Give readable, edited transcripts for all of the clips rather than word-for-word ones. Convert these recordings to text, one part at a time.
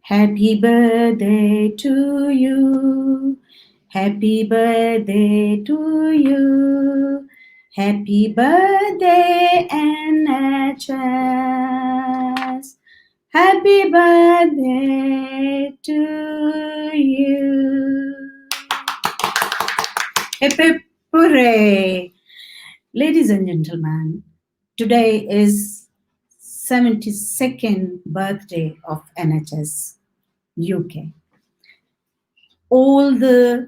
Happy birthday to you. Happy birthday to you. Happy birthday, NHS. Happy birthday to you. Hip hip hooray. Ladies and gentlemen, today is 72nd birthday of NHS UK. All the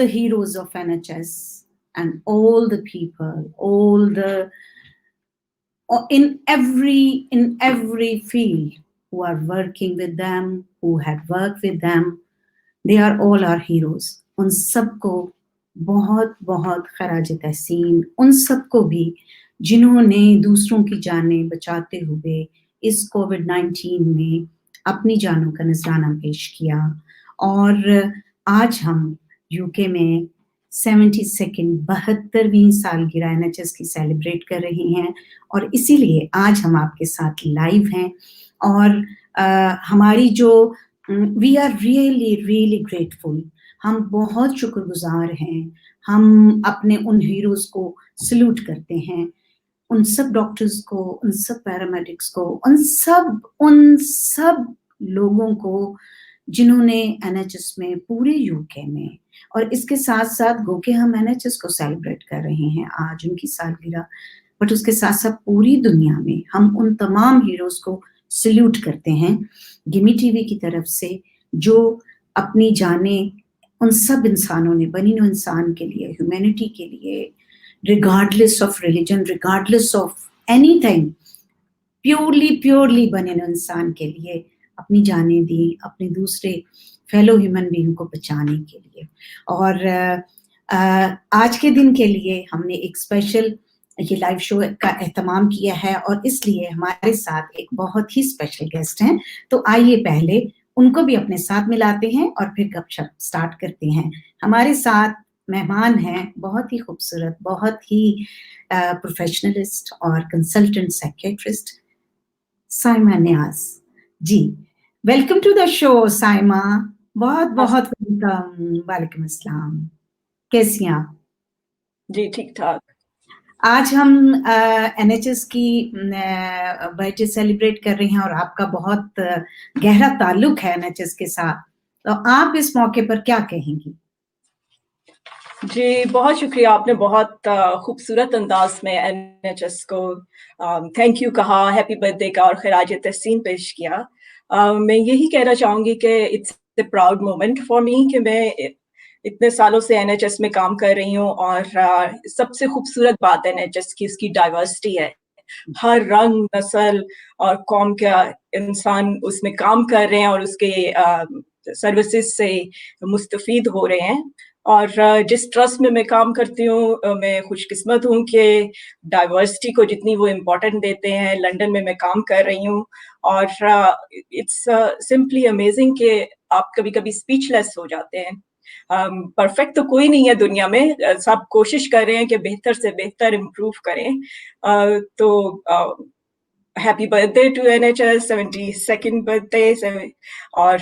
heroes of NHS and all the people, in every field who are working with them, who had worked with them, they are all our heroes. उन सबको बहुत बहुत खराज तहसीन, उन सबको भी जिन्होंने दूसरों की जानें बचाते हुए इस कोविड-19 में अपनी जानों का नजराना पेश किया। और आज हम यूके में 72वीं सालगिरह एनएचएस की सेलिब्रेट कर रहे हैं और इसीलिए आज हम आपके साथ लाइव हैं। और हमारी जो वी आर रियली ग्रेटफुल, हम बहुत शुक्रगुजार हैं। हम अपने उन हीरोज को सल्यूट करते हैं, उन सब डॉक्टर्स को, उन सब पैरामेडिक्स को, उन सब लोगों को जिन्होंने एनएचएस में पूरे यूके में, और इसके साथ साथ गो के हम एनएचएस को सेलिब्रेट कर रहे हैं आज उनकी सालगिरह, बट उसके साथ साथ पूरी दुनिया में हम उन तमाम हीरोज को सल्यूट करते हैं गिमी टीवी की तरफ से, जो अपनी जानें उन सब इंसानों ने, बनी नौ इंसान के लिए, ह्यूमैनिटी के लिए, regardless of religion, regardless of anything, purely बने नौ इंसान के लिए अपनी जानें दी, अपने दूसरे फेलो ह्यूमन बीइंग को बचाने के लिए। और आज के दिन के लिए हमने एक स्पेशल ये लाइव शो का एहतमाम किया है और इसलिए हमारे साथ एक बहुत ही स्पेशल गेस्ट हैं। तो आइए पहले उनको भी अपने साथ मिलाते हैं और फिर गपशप स्टार्ट करते हैं। हमारे साथ मेहमान हैं बहुत ही खूबसूरत, बहुत ही प्रोफेशनलिस्ट और consultant psychiatrist Saima Niaz ji. Welcome to the show Saima, बहुत वेलकम। वालेकुम अस्सलाम, कैसी हैं आप? जी ठीक ठाक। आज हम एनएचएस की बर्थडे सेलिब्रेट कर रहे हैं और आपका बहुत गहरा ताल्लुक है एनएचएस के साथ, तो आप इस मौके पर क्या कहेंगी? जी बहुत शुक्रिया, आपने बहुत खूबसूरत अंदाज में एनएचएस को थैंक यू कहा, हैप्पी बर्थडे का और खिराज तहसीन पेश किया। मैं यही कहना चाहूँगी कि it's a proud moment for me कि मैं इतने सालों से एनएचएस में काम कर रही हूँ और सबसे खूबसूरत बात एनएचएस की इसकी डाइवर्सिटी है। हर रंग, नस्ल और कौम का इंसान उसमें काम कर रहे हैं और उसके सर्विसेज से मुस्तफीद हो रहे हैं। और जिस ट्रस्ट में मैं काम करती हूँ, मैं खुशकिस्मत हूँ कि डाइवर्सिटी को जितनी वो इम्पोर्टेंट देते हैं। लंदन में मैं काम कर रही हूँ और इट्स सिंपली अमेजिंग कि आप कभी-कभी स्पीचलेस हो जाते हैं। परफेक्ट तो कोई नहीं है दुनिया में, सब कोशिश कर रहे हैं कि बेहतर से बेहतर इम्प्रूव करें। तो happy birthday to NHS, 72nd birthday. और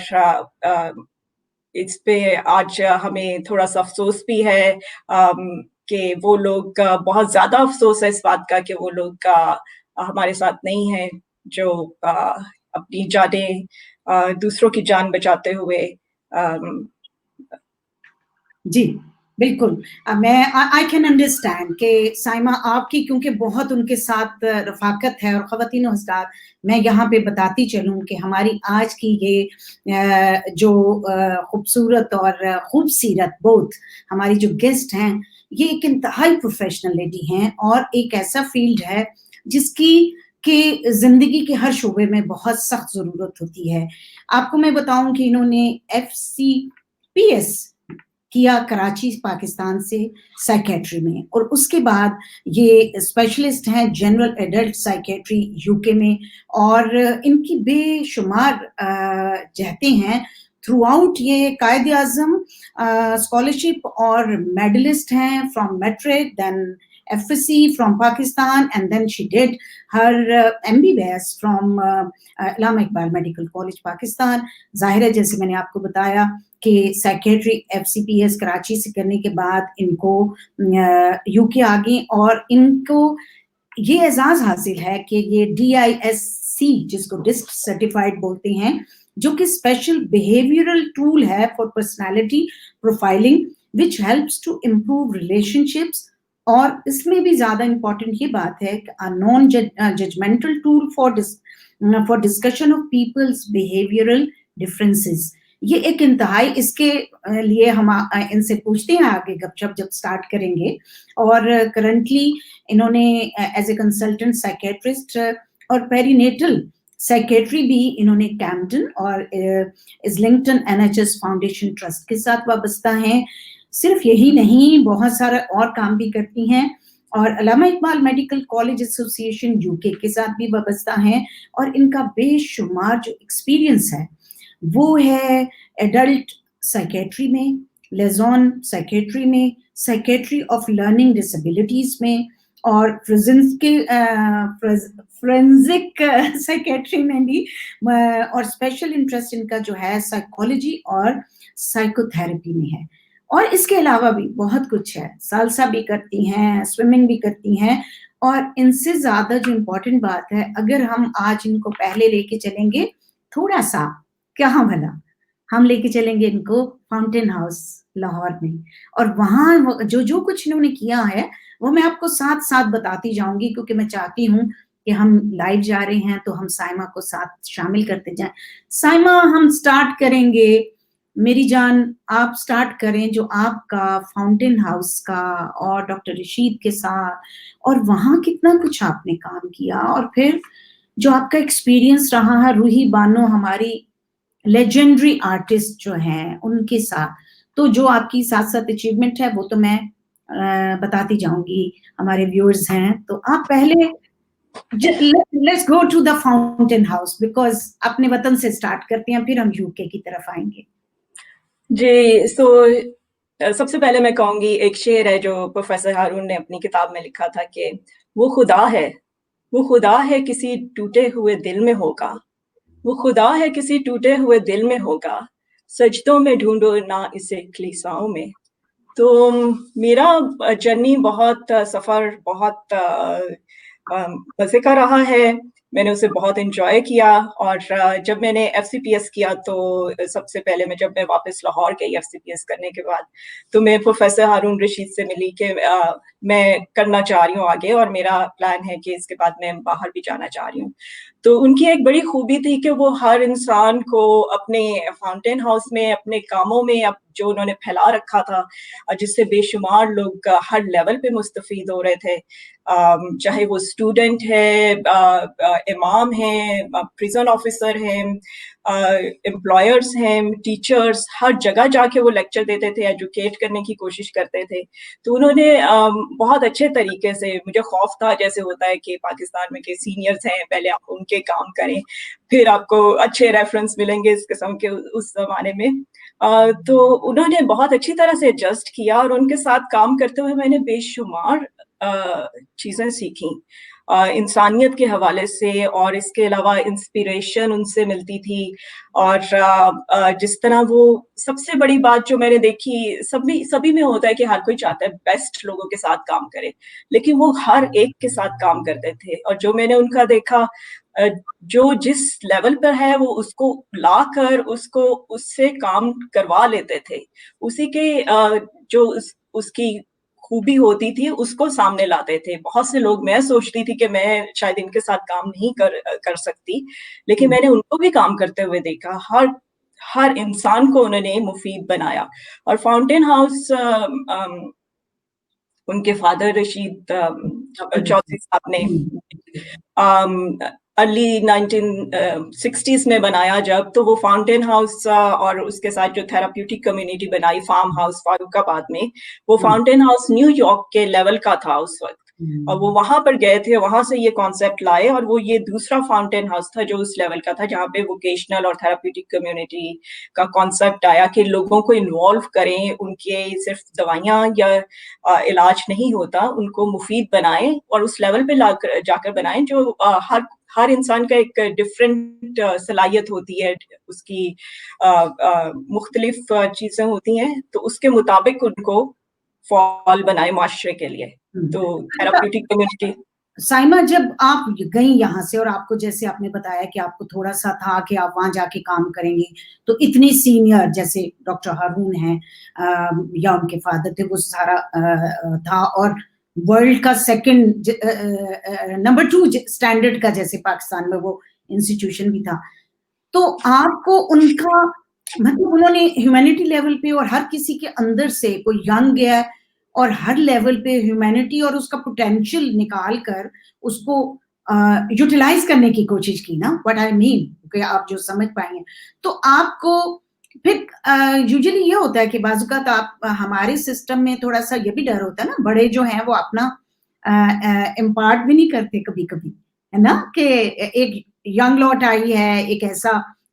इस पे आज हमें थोड़ा सा अफसोस भी है कि वो लोग, बहुत ज्यादा अफसोस है इस बात का कि वो लोग हमारे साथ नहीं है जो अपनी जानें दूसरों की जान बचाते हुए। जी बिल्कुल, मैं आई कैन अंडरस्टैंड कि साइमा आपकी क्योंकि बहुत उनके साथ रफाकत है। और ख़वातीन और हज़रात, मैं यहाँ पे बताती चलूँ कि हमारी आज की ये जो खूबसूरत और खूबसीरत बोथ हमारी जो गेस्ट हैं, ये एक इंतहाई प्रोफेशनल लेडी हैं और एक ऐसा फील्ड है जिसकी कि ज़िंदगी के हर शोबे में बहुत सख्त ज़रूरत होती है। आपको मैं बताऊँ कि इन्होंने FCPS किया कराची पाकिस्तान से साइकेट्री में, और उसके बाद ये स्पेशलिस्ट हैं जनरल एडल्ट साइकेट्री यूके में, और इनकी बेशुमार जहतें हैं थ्रू आउट। ये कायद आज़म स्कॉलरशिप और मेडलिस्ट हैं from matric, then FSC from Pakistan, and then she did her MBBS from Allama Iqbal Medical College, Pakistan. जाहिर है, जैसे मैंने आपको बताया कि सेक्रेटरी FCPS कराची से करने के बाद इनको यूके आ गई और इनको ये एजाज हासिल है कि ये DISC, जिसको डिस्क सर्टिफाइड बोलते हैं, जो कि स्पेशल बिहेवियरल टूल है for personality profiling which helps to improve relationships. और इसमें भी ज्यादा इंपॉर्टेंट ये बात है कि a non judgmental tool for discussion of peoples behavioural differences. ये एक इंतहाई, इसके लिए हम इनसे पूछते हैं आगे गपशप जब स्टार्ट करेंगे। और करंटली इन्होंने एज ए कंसल्टेंट साइकेट्रिस्ट और पेरीनेटल सेक्रेटरी भी इन्होंने कैम्पटन और इस्लिंगटन NHS फाउंडेशन ट्रस्ट के साथ वाबस्ता हैं। सिर्फ यही नहीं, बहुत सारा और काम भी करती हैं और Allama Iqbal Medical College Association UK के साथ भी वाबस्ता हैं। और इनका बेशुमार जो एक्सपीरियंस है वो है एडल्ट साइकेट्री में, लेजॉन साइकेट्री में, साइकेट्री ऑफ लर्निंग डिसेबिलिटीज में और फोरेंसिक साइकेट्री में भी, और स्पेशल इंटरेस्ट इनका जो है साइकोलॉजी और साइकोथेरेपी में है। और इसके अलावा भी बहुत कुछ है, सालसा भी करती हैं, स्विमिंग भी करती हैं। और इनसे ज्यादा जो इम्पोर्टेंट बात है, अगर हम आज इनको पहले लेके चलेंगे थोड़ा सा, कहाँ भला, हम लेके चलेंगे इनको फाउंटेन हाउस लाहौर में, और वहां जो कुछ इन्होंने किया है वो मैं आपको साथ साथ बताती जाऊंगी, क्योंकि मैं चाहती हूँ कि हम लाइव जा रहे हैं तो हम साइमा को साथ शामिल करते जाएं। साइमा, हम स्टार्ट करेंगे, मेरी जान आप स्टार्ट करें जो आपका फाउंटेन हाउस का और डॉक्टर रशीद के साथ, और वहां कितना कुछ आपने काम किया, और फिर जो आपका एक्सपीरियंस रहा है रूही बानो हमारी लेजेंडरी आर्टिस्ट जो हैं उनके साथ। तो जो आपकी साथ साथ अचीवमेंट है वो तो मैं बताती जाऊंगी, हमारे व्यूअर्स हैं। तो आप पहले let's go to the fountain house, because अपने वतन से स्टार्ट करते हैं, फिर हम यूके की तरफ आएंगे। जी, सबसे पहले मैं कहूंगी, एक शेर है जो प्रोफेसर हारून ने अपनी किताब में लिखा था कि वो खुदा है किसी टूटे हुए दिल में होगा, वो खुदा है किसी टूटे हुए दिल में होगा, सजदों में ढूंढो ना इसे कलीसियाओं में। तो मेरा जर्नी बहुत सफर बहुत मजे का रहा है, मैंने उसे बहुत एंजॉय किया। और जब मैंने FCPS किया तो सबसे पहले जब मैं वापस लाहौर गई FCPS करने के बाद, तो मैं प्रोफेसर हारून रशीद से मिली कि मैं करना चाह रही हूँ आगे, और मेरा प्लान है कि इसके बाद मैं बाहर भी जाना चाह रही हूँ। तो उनकी एक बड़ी खूबी थी कि वो हर इंसान को अपने फाउंटेन हाउस में, अपने कामों में जो उन्होंने फैला रखा था, जिससे बेशुमार लोग हर लेवल पे मुस्तफीद हो रहे थे, चाहे वो स्टूडेंट है, इमाम हैं, प्रिजन ऑफिसर हैं, एम्प्लॉयर्स हैं, टीचर्स, हर जगह जाके वो लेक्चर देते थे, एजुकेट करने की कोशिश करते थे। तो उन्होंने बहुत अच्छे तरीके से, मुझे खौफ था जैसे होता है कि पाकिस्तान में के सीनियर्स हैं, पहले आप उनके काम करें फिर आपको अच्छे रेफरेंस मिलेंगे इस किस्म के उस जमाने में। तो उन्होंने बहुत अच्छी तरह से एडजस्ट किया, और उनके साथ काम करते हुए मैंने बेशुमार चीजें सीखी इंसानियत के हवाले से, और इसके अलावा इंस्पिरेशन उनसे मिलती थी। और जिस तरह वो, सबसे बड़ी बात जो मैंने देखी, सभी में होता है कि हर कोई चाहता है बेस्ट लोगों के साथ काम करे, लेकिन वो हर एक के साथ काम करते थे। और जो मैंने उनका देखा, जो जिस लेवल पर है वो उसको लाकर उसको उससे काम करवा लेते थे, उसी के जो उसकी खूबी होती थी उसको सामने लाते थे। बहुत से लोग, मैं सोचती थी कि मैं शायद इनके साथ काम नहीं कर सकती, लेकिन मैंने उनको भी काम करते हुए देखा, हर इंसान को उन्होंने मुफीद बनाया। और फाउंटेन हाउस, उनके फादर रशीद चौधरी साहब ने अर्ली 1960s में बनाया जब, तो वो फाउंटेन हाउस और उसके साथ जो थेराप्यूटिक कम्युनिटी बनाई फार्म हाउस फारूकाबाद में, वो फाउंटेन हाउस न्यूयॉर्क के लेवल का था उस वक्त। और वो वहां पर गए थे, वहां से ये कॉन्सेप्ट लाए, और वो ये दूसरा फाउंटेन हाउस था जो उस लेवल का था जहाँ पे वोकेशनल और थेराप्यूटिक कम्युनिटी का कॉन्सेप्ट आया कि लोगों को इन्वॉल्व करें, उनके सिर्फ दवाइयाँ या इलाज नहीं होता, उनको मुफीद बनाएं और उस लेवल पे जाकर बनाएं जो हर इंसान का एक डिफरेंट सलाहियत होती है, उसकी मुख्तलिफ चीजें होती हैं, तो उसके मुताबिक उनको फॉल बनाए माशरे के लिए। तो थेराप्यूटिक कम्युनिटी। साइमा, जब आप गई यहाँ से और आपको, जैसे आपने बताया कि आपको थोड़ा-सा था कि आप वहाँ जाके काम करेंगी, तो इतने सीनियर जैसे डॉक्टर हारून हैं या उनके फादर थे, वो सारा था, और वर्ल्ड का सेकंड नंबर 2 स्टैंडर्ड का, जैसे पाकिस्तान में वो इंस्टीट्यूशन भी था। तो आपको उनका, मतलब उन्होंने ह्यूमैनिटी लेवल पे और हर किसी के अंदर से कोई यंग है और हर लेवल पे ह्यूमैनिटी और उसका पोटेंशियल निकाल कर उसको यूटिलाइज करने की कोशिश की ना, व्हाट आई मीन, कि आप जो समझ पाएंगे। तो आपको फिर यूजुअली ये होता है कि बाजुकात आप हमारे सिस्टम में थोड़ा सा ये भी डर होता है ना, बड़े जो हैं वो अपना इम्पार्ट भी नहीं करते कभी कभी, है ना, कि एक यंग लॉट आई है,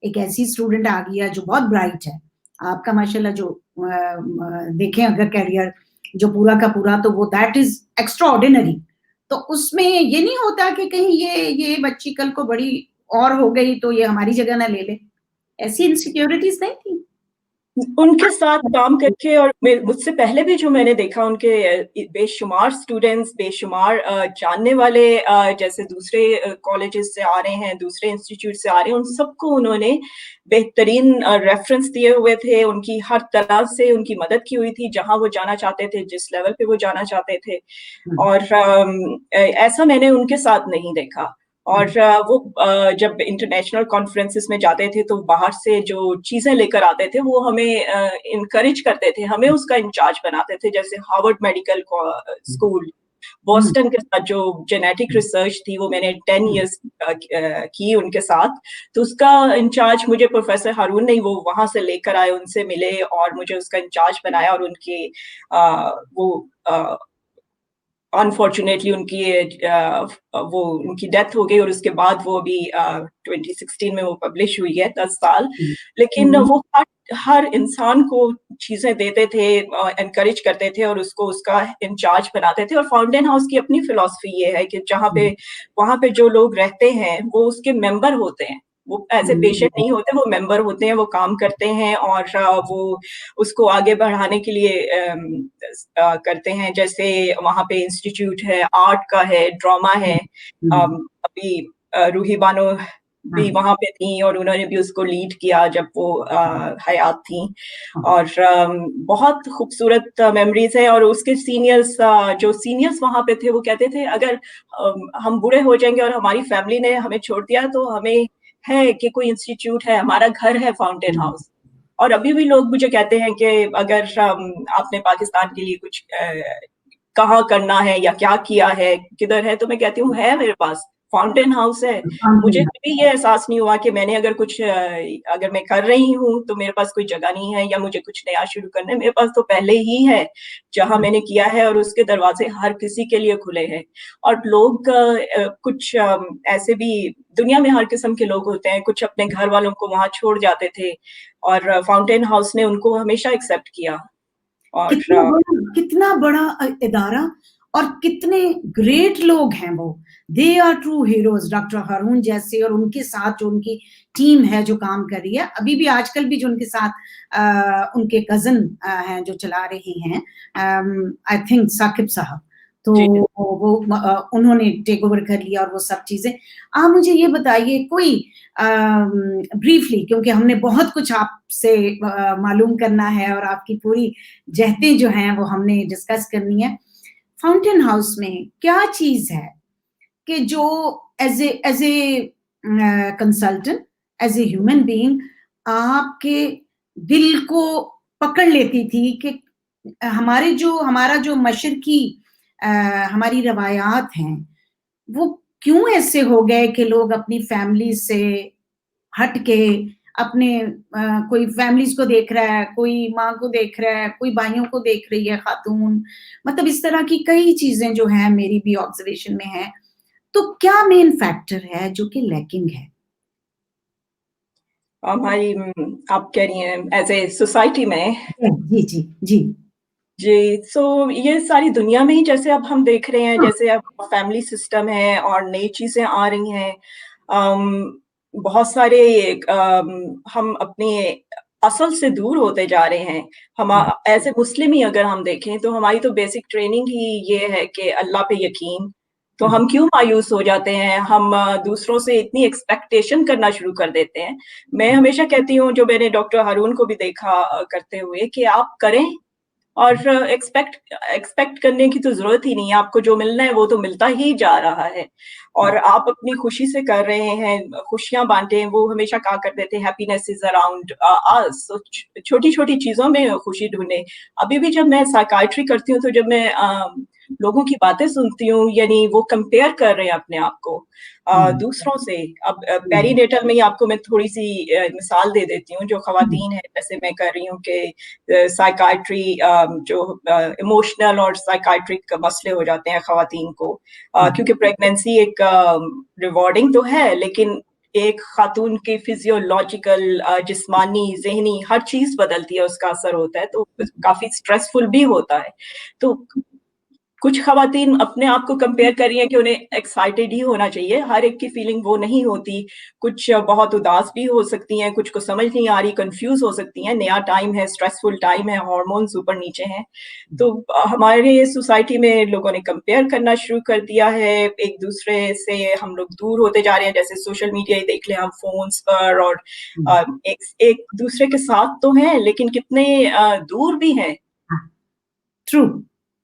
एक ऐसी स्टूडेंट आ गई है जो बहुत ब्राइट है, आपका माशाल्लाह जो देखें अगर कैरियर जो पूरा का पूरा, तो वो दैट इज एक्स्ट्रा ऑर्डिनरी। तो उसमें ये नहीं होता कि कहीं ये बच्ची कल को बड़ी और हो गई तो ये हमारी जगह ना ले ले, ऐसी इनसिक्योरिटीज नहीं थी? उनके साथ काम करके, और मुझसे पहले भी जो मैंने देखा, उनके बेशुमार स्टूडेंट्स, बेशुमार जानने वाले जैसे दूसरे कॉलेजेस से आ रहे हैं, दूसरे इंस्टीट्यूट से आ रहे हैं, उन सबको उन्होंने बेहतरीन रेफरेंस दिए हुए थे, उनकी हर तरह से उनकी मदद की हुई थी, जहां वो जाना चाहते थे, जिस लेवल पे वो जाना चाहते थे। और ऐसा मैंने उनके साथ नहीं देखा। और वो जब इंटरनेशनल कॉन्फ्रेंसेस में जाते थे तो बाहर से जो चीजें लेकर आते थे वो हमें इनकरेज करते थे, हमें उसका इंचार्ज बनाते थे, जैसे हार्वर्ड मेडिकल स्कूल, बॉस्टन के साथ जो जेनेटिक रिसर्च थी वो मैंने 10 इयर्स की उनके साथ। तो उसका इंचार्ज मुझे प्रोफेसर हारून ने वो वहां से लेकर आए, उनसे मिले और मुझे उसका इंचार्ज बनाया, और उनके वो अनफॉर्चुनेटली उनकी डेथ हो गई, और उसके बाद वो अभी 2016 में वो पब्लिश हुई है, 10 साल। लेकिन वो हर इंसान को चीजें देते थे, एनकरेज करते थे, और उसको उसका इंचार्ज बनाते थे। और फाउंटेन हाउस की अपनी फिलॉसफी ये है कि वहां पे जो लोग रहते हैं वो उसके मेंबर होते हैं, वो एज ए पेशेंट नहीं होते, वो मेंबर होते हैं, वो काम करते हैं, और वो उसको आगे बढ़ाने के लिए करते हैं। जैसे वहां पे इंस्टीट्यूट है, आर्ट का है, ड्रामा है। अभी रूही बानो भी वहां पे थी, और उन्होंने भी उसको लीड किया जब वो हयात थी। और बहुत खूबसूरत मेमोरीज है। और उसके जो सीनियर्स वहां पे थे वो कहते थे, अगर हम बूढ़े हो जाएंगे और हमारी फैमिली ने हमें छोड़ दिया, तो हमें है कि कोई इंस्टीट्यूट है, हमारा घर है फाउंटेन हाउस। और अभी भी लोग मुझे कहते हैं कि अगर आपने पाकिस्तान के लिए कुछ कहाँ करना है या क्या किया है, किधर है, तो मैं कहती हूँ है मेरे पास, फाउंटेन हाउस है। मुझे कभी ये एहसास नहीं हुआ कि मैंने अगर मैं कर रही हूँ तो मेरे पास कोई जगह नहीं है या मुझे कुछ नया शुरू करना है। मेरे पास तो पहले ही है जहां मैंने किया है, और उसके दरवाजे हर किसी के लिए खुले हैं। और लोग कुछ ऐसे भी दुनिया में हर किस्म के लोग होते हैं, कुछ अपने घर वालों को वहां छोड़ जाते थे, और फाउंटेन हाउस ने उनको हमेशा एक्सेप्ट किया। और कितना बड़ा इदारा और कितने ग्रेट लोग हैं वो, they are true heroes, doctor Haroon जैसे, और उनके साथ जो उनकी टीम है जो काम कर रही है, अभी भी आजकल भी जो उनके साथ उनके कजन हैं जो चला रहे हैं, आई थिंक साकिब साहब, तो वो उन्होंने टेक ओवर कर लिया और वो सब चीजें। आप मुझे ये बताइए कोई ब्रीफली, क्योंकि हमने बहुत कुछ आपसे मालूम करना है और आपकी पूरी जहतें जो हैं वो हमने डिस्कस करनी है। फाउंटेन हाउस में क्या चीज है कि जो as a consultant, as a human being, आपके दिल को पकड़ लेती थी कि हमारा जो मशरकी हमारी रवायात हैं वो क्यों ऐसे हो गए कि लोग अपनी फैमिली से हट के अपने कोई फैमिलीज को देख रहा है, कोई माँ को देख रहा है, कोई भाइयों को देख रही है खातून, मतलब इस तरह की कई चीजें जो हैं मेरी भी ऑब्जर्वेशन में है। तो क्या मेन फैक्टर है जो कि लैकिंग है? हमारी आप कह रही हैं एज ए सोसाइटी में? जी जी जी। जी, सो ये सारी दुनिया में ही जैसे अब हम देख रहे हैं, हाँ, जैसे अब फैमिली सिस्टम है और नई चीज़ें आ रही हैं। बहुत सारे हम अपने असल से दूर होते जा रहे हैं। हम एज़ ए मुस्लिम ही अगर हम देखें तो हमारी तो बेसिक ट्रेनिंग ही ये है कि अल्लाह पे यकीन। तो हम क्यों मायूस हो जाते हैं? हम दूसरों से इतनी एक्सपेक्टेशन करना शुरू कर देते हैं। मैं हमेशा कहती हूँ, जो मैंने डॉक्टर हारून को भी देखा करते हुए, कि आप करें और एक्सपेक्ट एक्सपेक्ट करने की तो ज़रूरत ही नहीं है, आपको जो मिलना है वो तो मिलता ही जा रहा है। और आप अपनी खुशी से कर रहे हैं, खुशियाँ बाँटें, वो हमेशा कहा करते थे हैप्पीनेस इज़ अराउंड अस। तो छोटी-छोटी चीज़ों में खुशी ढूँढें। अभी भी जब मैं साइकियाट्री करती हूँ, तो जब मैं लोगों की बातें सुनती हूँ, यानी वो कंपेयर कर रहे हैं अपने आप को दूसरों से। अब पेरीनेटल में ही आपको मैं थोड़ी-सी मिसाल दे देती हूँ, जो ख़वातीन हैं, जैसे मैं कर रही हूँ कि साइकियाट्री जो इमोशनल और साइकियाट्रिक मसले हो जाते हैं ख़वातीन को, क्योंकि प्रेगनेंसी एक रिवॉर्डिंग तो है, लेकिन एक खातून की फिजियोलॉजिकल, जिस्मानी, ज़हनी हर चीज़ बदलती है, उसका असर होता है, तो काफ़ी स्ट्रेसफुल भी होता है। तो कुछ ख़वातीन अपने आप को कंपेयर कर रही हैं कि उन्हें एक्साइटेड ही होना चाहिए, हर एक की फीलिंग वो नहीं होती। कुछ बहुत उदास भी हो सकती हैं, कुछ को समझ नहीं आ रही, कन्फ्यूज़ हो सकती हैं, नया टाइम है, स्ट्रेसफुल टाइम है, हार्मोन्स ऊपर-नीचे हैं। तो हमारे सोसाइटी में लोगों ने कंपेयर करना शुरू कर दिया है, एक-दूसरे से हम लोग दूर होते जा रहे हैं, जैसे सोशल मीडिया ही देख लें हम फ़ोन्स पर, और एक-दूसरे के साथ तो हैं, लेकिन कितने दूर भी हैं। ट्रू,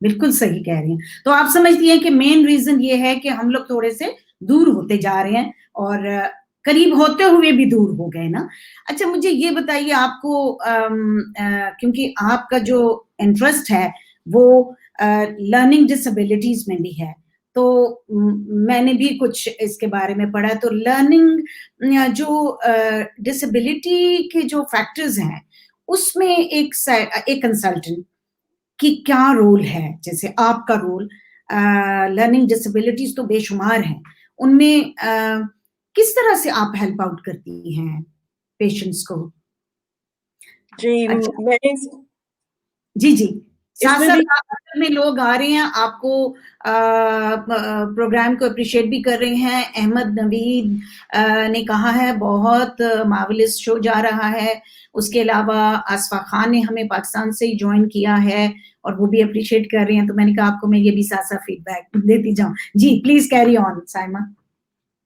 बिल्कुल सही कह रही हैं। तो आप समझती हैं कि मेन रीज़न ये है कि हम लोग थोड़े-से दूर होते जा रहे हैं और करीब होते हुए भी दूर हो गए ना? अच्छा, मुझे ये बताइए, आपको क्योंकि आपका जो इंटरेस्ट है वो लर्निंग डिसेबिलिटीज़ में भी है, तो मैंने भी कुछ इसके बारे में पढ़ा है। तो लर्निंग जो डिसेबिलिटी के जो फैक्टर्स हैं, उसमें एक कंसल्टेंट कि क्या रोल है? जैसे आपका रोल, लर्निंग डिसेबिलिटीज़ तो बेशुमार हैं, उनमें किस तरह से आप हेल्प आउट करती हैं पेशेंट्स को? जी, अच्छा, मैंने जी, जी। इसमें साथ-साथ भी आजकल में लोग आ रहे हैं, आपको प्रोग्राम को एप्रिशिएट भी कर रहे हैं। अहमद नवीद ने कहा है बहुत मार्वेलस शो जा रहा है। उसके अलावा आसफ़ा खान ने हमें पाकिस्तान से ही जॉइन किया है और वो भी एप्रिशिएट कर रहे हैं, तो मैंने कहा आपको मैं ये भी साथ-साथ फीडबैक देती जाऊँ। जी, प्लीज़ कैरी ऑन साइमा।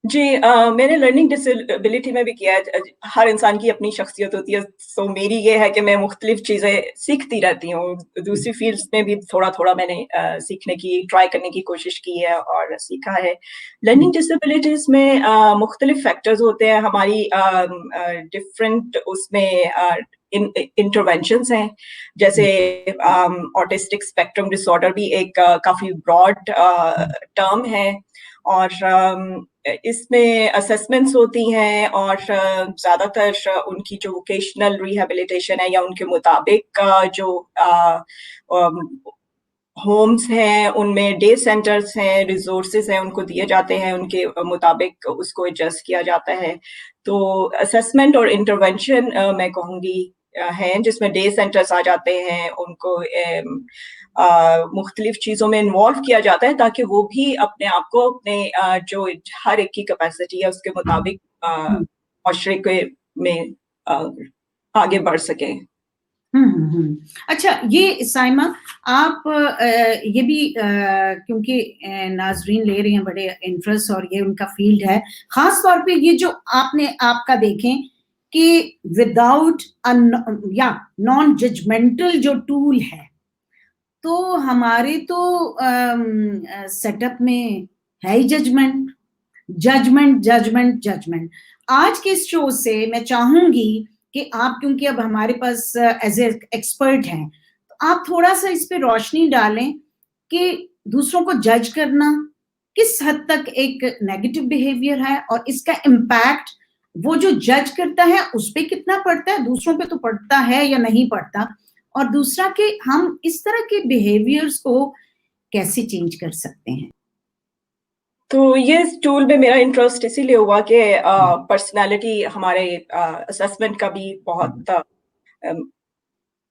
जी, मैंने लर्निंग डिसेबिलिटी में भी किया है। हर इंसान की अपनी शख्सियत होती है, सो मेरी ये है कि मैं मुख्तलिफ चीज़ें सीखती रहती हूँ। दूसरी फ़ील्ड्स में भी थोड़ा-थोड़ा मैंने सीखने की, ट्राई करने की कोशिश की है और सीखा है। लर्निंग डिसेबिलिटीज़ में मुख्तलिफ फैक्टर्स होते हैं, हमारी डिफरेंट उसमें इंटरवेंशंस हैं। जैसे ऑटिस्टिक स्पेक्ट्रम डिसऑर्डर भी एक काफ़ी ब्रॉड टर्म है, और इसमें असेसमेंट्स होती हैं, और ज़्यादातर उनकी जो वोकेशनल रिहैबिलिटेशन है, या उनके मुताबिक जो होम्स हैं, उनमें डे सेंटर्स हैं, रिसोर्सेज़ हैं, उनको दिए जाते हैं, उनके मुताबिक उसको एडजस्ट किया जाता है। तो असेसमेंट और इंटरवेंशन मैं कहूँगी हैं, जिसमें डे सेंटर्स आ जाते हैं, उनको मुख्तलिफ चीज़ों में इन्वॉल्व किया जाता है, ताकि वो भी अपने आप को अपने जो हर एक की कैपेसिटी है उसके मुताबिक हुँ। माशरे के में अ, आगे बढ़ सकें। हुँ, हुँ, हुँ। अच्छा, ये साइमा, आप ये भी क्योंकि नाज़रीन ले रही हैं बड़े इंटरेस्ट और ये उनका फ़ील्ड है, ख़ास तौर पे ये जो आपने आपका देखें कि विदाउट या नॉन जजमेंटल जो टूल है, तो हमारे तो सेटअप में है ही जजमेंट, जजमेंट, जजमेंट, जजमेंट। आज के इस शो से मैं चाहूँगी कि आप, क्योंकि अब हमारे पास एज़ ए एक्सपर्ट हैं, तो आप थोड़ा-सा इस पे रोशनी डालें कि दूसरों को जज करना किस हद तक एक नेगेटिव बिहेवियर है और इसका इम्पैक्ट वो जो जज करता है उस पे कितना पड़ता है, दूसरों पे तो पड़ता है या नहीं पड़ता, और दूसरा कि हम इस तरह के बिहेवियर्स को कैसे चेंज कर सकते हैं? तो ये टूल में मेरा इंटरेस्ट इसीलिए हुआ कि पर्सनालिटी हमारे असेसमेंट का भी बहुत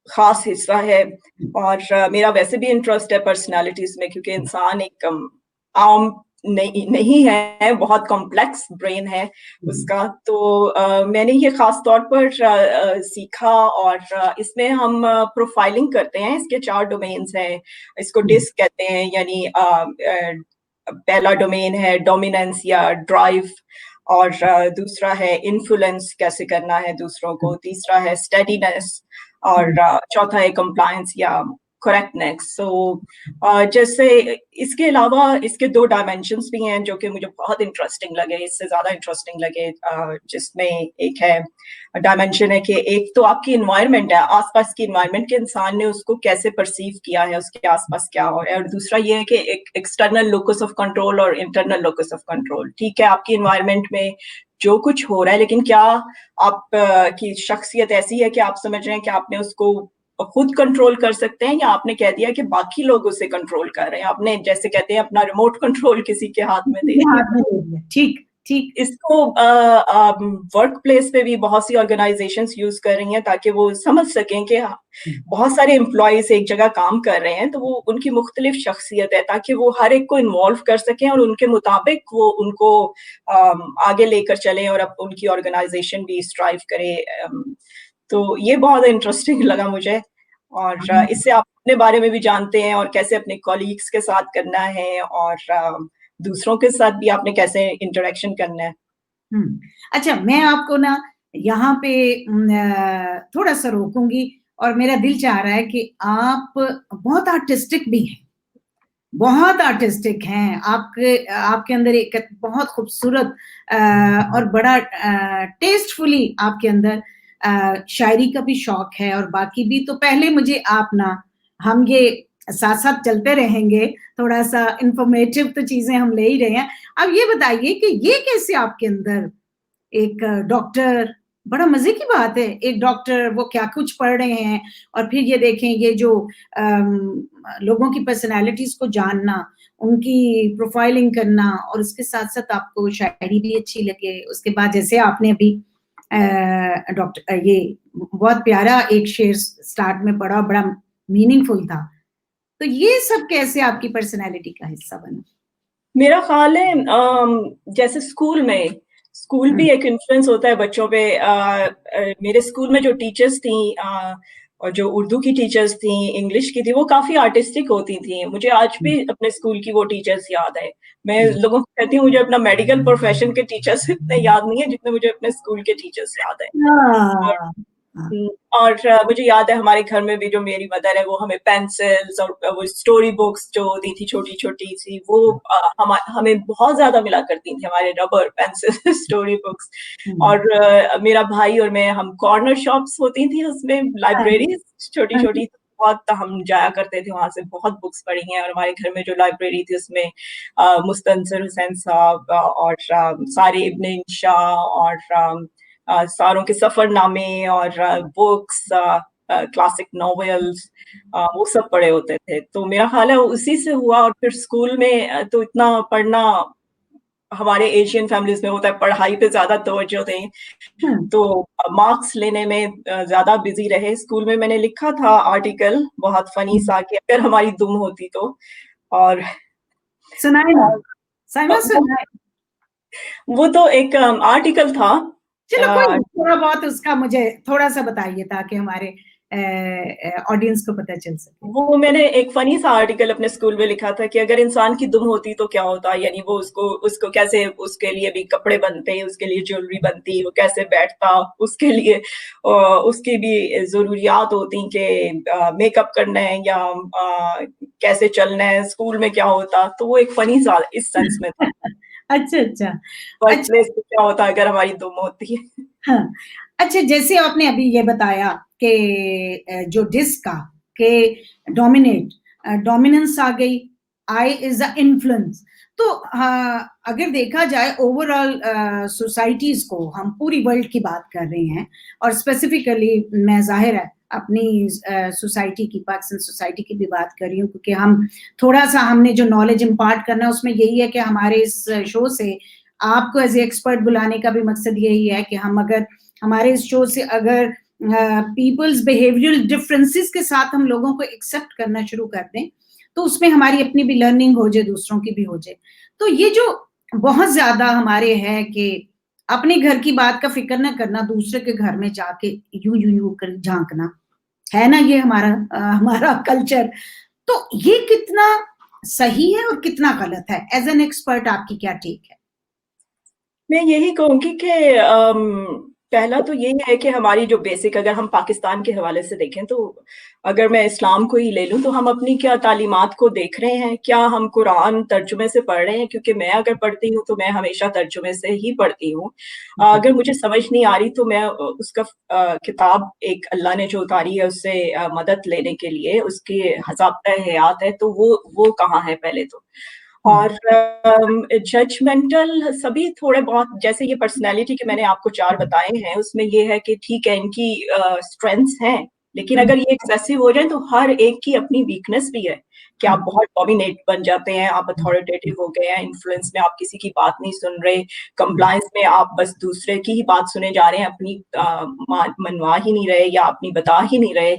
खास हिस्सा है, और मेरा वैसे भी इंटरेस्ट है पर्सनालिटीज में, क्योंकि इंसान एक आम नहीं है, बहुत कॉम्प्लेक्स ब्रेन है उसका। तो मैंने ये खास तौर पर सीखा, और इसमें हम प्रोफाइलिंग करते हैं। इसके 4 डोमेन्स हैं। इसको डिस्क कहते हैं, यानी पहला डोमेन है डोमिनेंस या ड्राइव, और दूसरा है इन्फ्लुएंस, कैसे करना है दूसरों को, तीसरा है स्टेडीनेस, और चौथा है कंप्लायंस या करेक्टनेस। सो जैसे इसके अलावा इसके 2 डायमेंशंस भी हैं जो कि मुझे बहुत इंटरेस्टिंग लगे, इससे ज़्यादा इंटरेस्टिंग लगे, जिसमें एक है डायमेंशन है कि एक तो आपकी एनवायरनमेंट है, आसपास की एनवायरनमेंट के इंसान ने उसको कैसे परसीव किया है, उसके आसपास क्या हो रहा है, और दूसरा ये है कि एक एक्सटर्नल लोकस ऑफ कंट्रोल और इंटरनल लोकस ऑफ कंट्रोल। ठीक है, आपकी एनवायरनमेंट में जो कुछ हो रहा है, लेकिन क्या आप की शख्सियत ऐसी है कि आप समझ रहे हैं कि आपने उसको खुद कंट्रोल कर सकते हैं, या आपने कह दिया कि बाकी लोग उसे कंट्रोल कर रहे हैं, आपने जैसे कहते हैं अपना रिमोट कंट्रोल किसी के हाथ में दे दिया। हाथ में ले लिया, ठीक ठीक। इसको वर्क प्लेस पे भी बहुत सी ऑर्गेनाइजेशंस यूज कर रही हैं, ताकि वो समझ सकें कि बहुत सारे एम्प्लॉयज एक जगह काम कर रहे हैं, तो वो उनकी मुख्तलिफ शख्सियत है, ताकि वो हर एक को इन्वॉल्व कर सकें और उनके मुताबिक वो उनको आगे लेकर चलें, और अब उनकी ऑर्गेनाइजेशन भी स्ट्राइव करे। तो ये बहुत इंटरेस्टिंग लगा मुझे, और इससे आप अपने बारे में भी जानते हैं, और कैसे अपने कॉलीग्स के साथ करना है, और दूसरों के साथ भी आपने कैसे इंटरेक्शन करना है। अच्छा, मैं आपको ना यहाँ पे थोड़ा सा रोकूंगी, और मेरा दिल चाह रहा है कि आप बहुत आर्टिस्टिक भी हैं, बहुत आर्टिस्टिक हैं, आपके आपके अंदर एक बहुत खूबसूरत और बड़ा टेस्टफुली आपके अंदर शायरी का भी शौक है, और बाकी भी। तो पहले मुझे आप ना, हम ये साथ साथ चलते रहेंगे, थोड़ा सा इंफॉर्मेटिव तो चीजें हम ले ही रहे हैं। अब ये बताइए कि ये कैसे आपके अंदर एक डॉक्टर, बड़ा मजे की बात है, एक डॉक्टर वो क्या कुछ पढ़ रहे हैं, और फिर ये देखें ये जो लोगों की पर्सनालिटीज को जानना, उनकी प्रोफाइलिंग करना, और उसके साथ साथ आपको शायरी भी अच्छी लगे। उसके बाद जैसे आपने अभी डॉक्टर ये बहुत प्यारा एक शेर स्टार्ट में पढ़ा, बड़ा मीनिंगफुल था। तो ये सब कैसे आपकी पर्सनालिटी का हिस्सा बना? मेरा ख्याल है जैसे स्कूल भी एक इन्फ्लुएंस होता है बच्चों पे। मेरे स्कूल में जो टीचर्स थी, और जो उर्दू की टीचर्स थी, इंग्लिश की थी, वो काफी आर्टिस्टिक होती थी। मुझे आज भी अपने स्कूल की वो टीचर्स याद है। मैं लोगों को कहती हूँ मुझे अपना मेडिकल प्रोफेशन के टीचर्स इतने याद नहीं है जितने मुझे अपने स्कूल के टीचर्स याद है। हाँ, हाँ, और मुझे याद है हमारे घर में भी जो मेरी मदर है, वो हमें पेंसिल्स और वो स्टोरी बुक्स जो होती थी छोटी छोटी सी, वो हमें बहुत ज्यादा मिला करती थी, हमारे रबर पेंसिल स्टोरी बुक्स। और मेरा भाई और मैं, हम कॉर्नर शॉप्स होती थी उसमें, लाइब्रेरी छोटी छोटी, बहुत हम जाया करते थे वहां से, बहुत बुक्स पढ़ी हैं। और हमारे घर में जो लाइब्रेरी थी उसमें मुस्तनसिर हुसैन साहब और सारे इब्न इंशाह और सारों के सफरनामे और बुक्स, क्लासिक नॉवेल्स, वो सब पढ़े होते थे। तो मेरा ख्याल है उसी से हुआ। और फिर स्कूल में तो इतना पढ़ना, हमारे एशियन फैमिलीज में होता है, पढ़ाई पे ज्यादा तवज्जो दें, तो मार्क्स लेने में ज्यादा बिजी रहे। स्कूल में मैंने लिखा था आर्टिकल बहुत फनी सा कि अगर हमारी दुम होती तो, और सुनाए ना, साइमा सुनाए। वो तो एक आर्टिकल था। चलो कोई नहीं, थोड़ा बहुत उसका मुझे थोड़ा सा बताइए ताकि हमारे ऑडियंस को पता चल सके। वो मैंने एक फनी सा आर्टिकल अपने स्कूल में लिखा था कि अगर इंसान की दुम होती तो क्या होता, यानी वो उसको कैसे, उसके लिए भी कपड़े बनते, उसके लिए ज्वेलरी बनती, वो कैसे बैठता, उसके लिए उसकी भी जरूरियात होती कि मेकअप करना है या कैसे चलना है, स्कूल में क्या होता। तो वो एक फनी सा इस सेंस में था। अच्छा अच्छा वर्क अच्छा। प्लेस पे क्या होता अगर हमारी दुम होती है। हाँ, अच्छा, जैसे आपने अभी ये बताया कि जो डिस्क का के डोमिनेट, डोमिनेंस आ गई, आई इज अ इन्फ्लुएंस। तो अगर देखा जाए ओवरऑल सोसाइटीज को, हम पूरी वर्ल्ड की बात कर रहे हैं, और स्पेसिफिकली मैं जाहिर है अपनी सोसाइटी की, पाकिस्तान सोसाइटी की भी बात कर रही हूँ, क्योंकि हम थोड़ा सा हमने जो नॉलेज इम्पार्ट करना है उसमें यही है कि हमारे इस शो से आपको एज ए एक्सपर्ट बुलाने का भी मकसद यही है कि हम अगर हमारे इस शो से अगर पीपल्स बिहेवियरल डिफरेंसेस के साथ हम लोगों को एक्सेप्ट करना शुरू कर दें, तो उसमें हमारी अपनी भी लर्निंग हो जाए, दूसरों की भी हो जाए। तो ये जो बहुत ज्यादा हमारे है कि अपने घर की बात का फिक्र ना करना, दूसरे के घर में जाके यू कर झांकना, है ना ये हमारा कल्चर। तो ये कितना सही है और कितना गलत है? एज एन एक्सपर्ट आपकी क्या टेक है? मैं यही कहूँगी कि पहला तो यही है कि हमारी जो बेसिक, अगर हम पाकिस्तान के हवाले से देखें तो अगर मैं इस्लाम को ही ले लूँ तो हम अपनी क्या तालीमात को देख रहे हैं, क्या हम कुरान तर्जुमे से पढ़ रहे हैं? क्योंकि मैं अगर पढ़ती हूँ तो मैं हमेशा तर्जुमे से ही पढ़ती हूँ। अगर मुझे समझ नहीं आ रही तो मैं उसका किताब एक अल्लाह ने जो उतारी है उससे मदद लेने के लिए, उसकी ज़ाब्ता हयात है, तो वो कहाँ है पहले तो। और जजमेंटल सभी थोड़े बहुत, जैसे ये पर्सनैलिटी के मैंने आपको 4 बताए हैं, उसमें ये है कि ठीक है इनकी स्ट्रेंथ्स हैं, लेकिन अगर ये एक्सेसिव हो जाए तो हर एक की अपनी वीकनेस भी है, कि आप बहुत डोमिनेट बन जाते हैं, आप अथॉरिटेटिव हो गए हैं, इन्फ्लुएंस में आप किसी की बात नहीं सुन रहे, कंप्लायंस में आप बस दूसरे की ही बात सुने जा रहे हैं, अपनी मनवा ही नहीं रहे या अपनी बता ही नहीं रहे,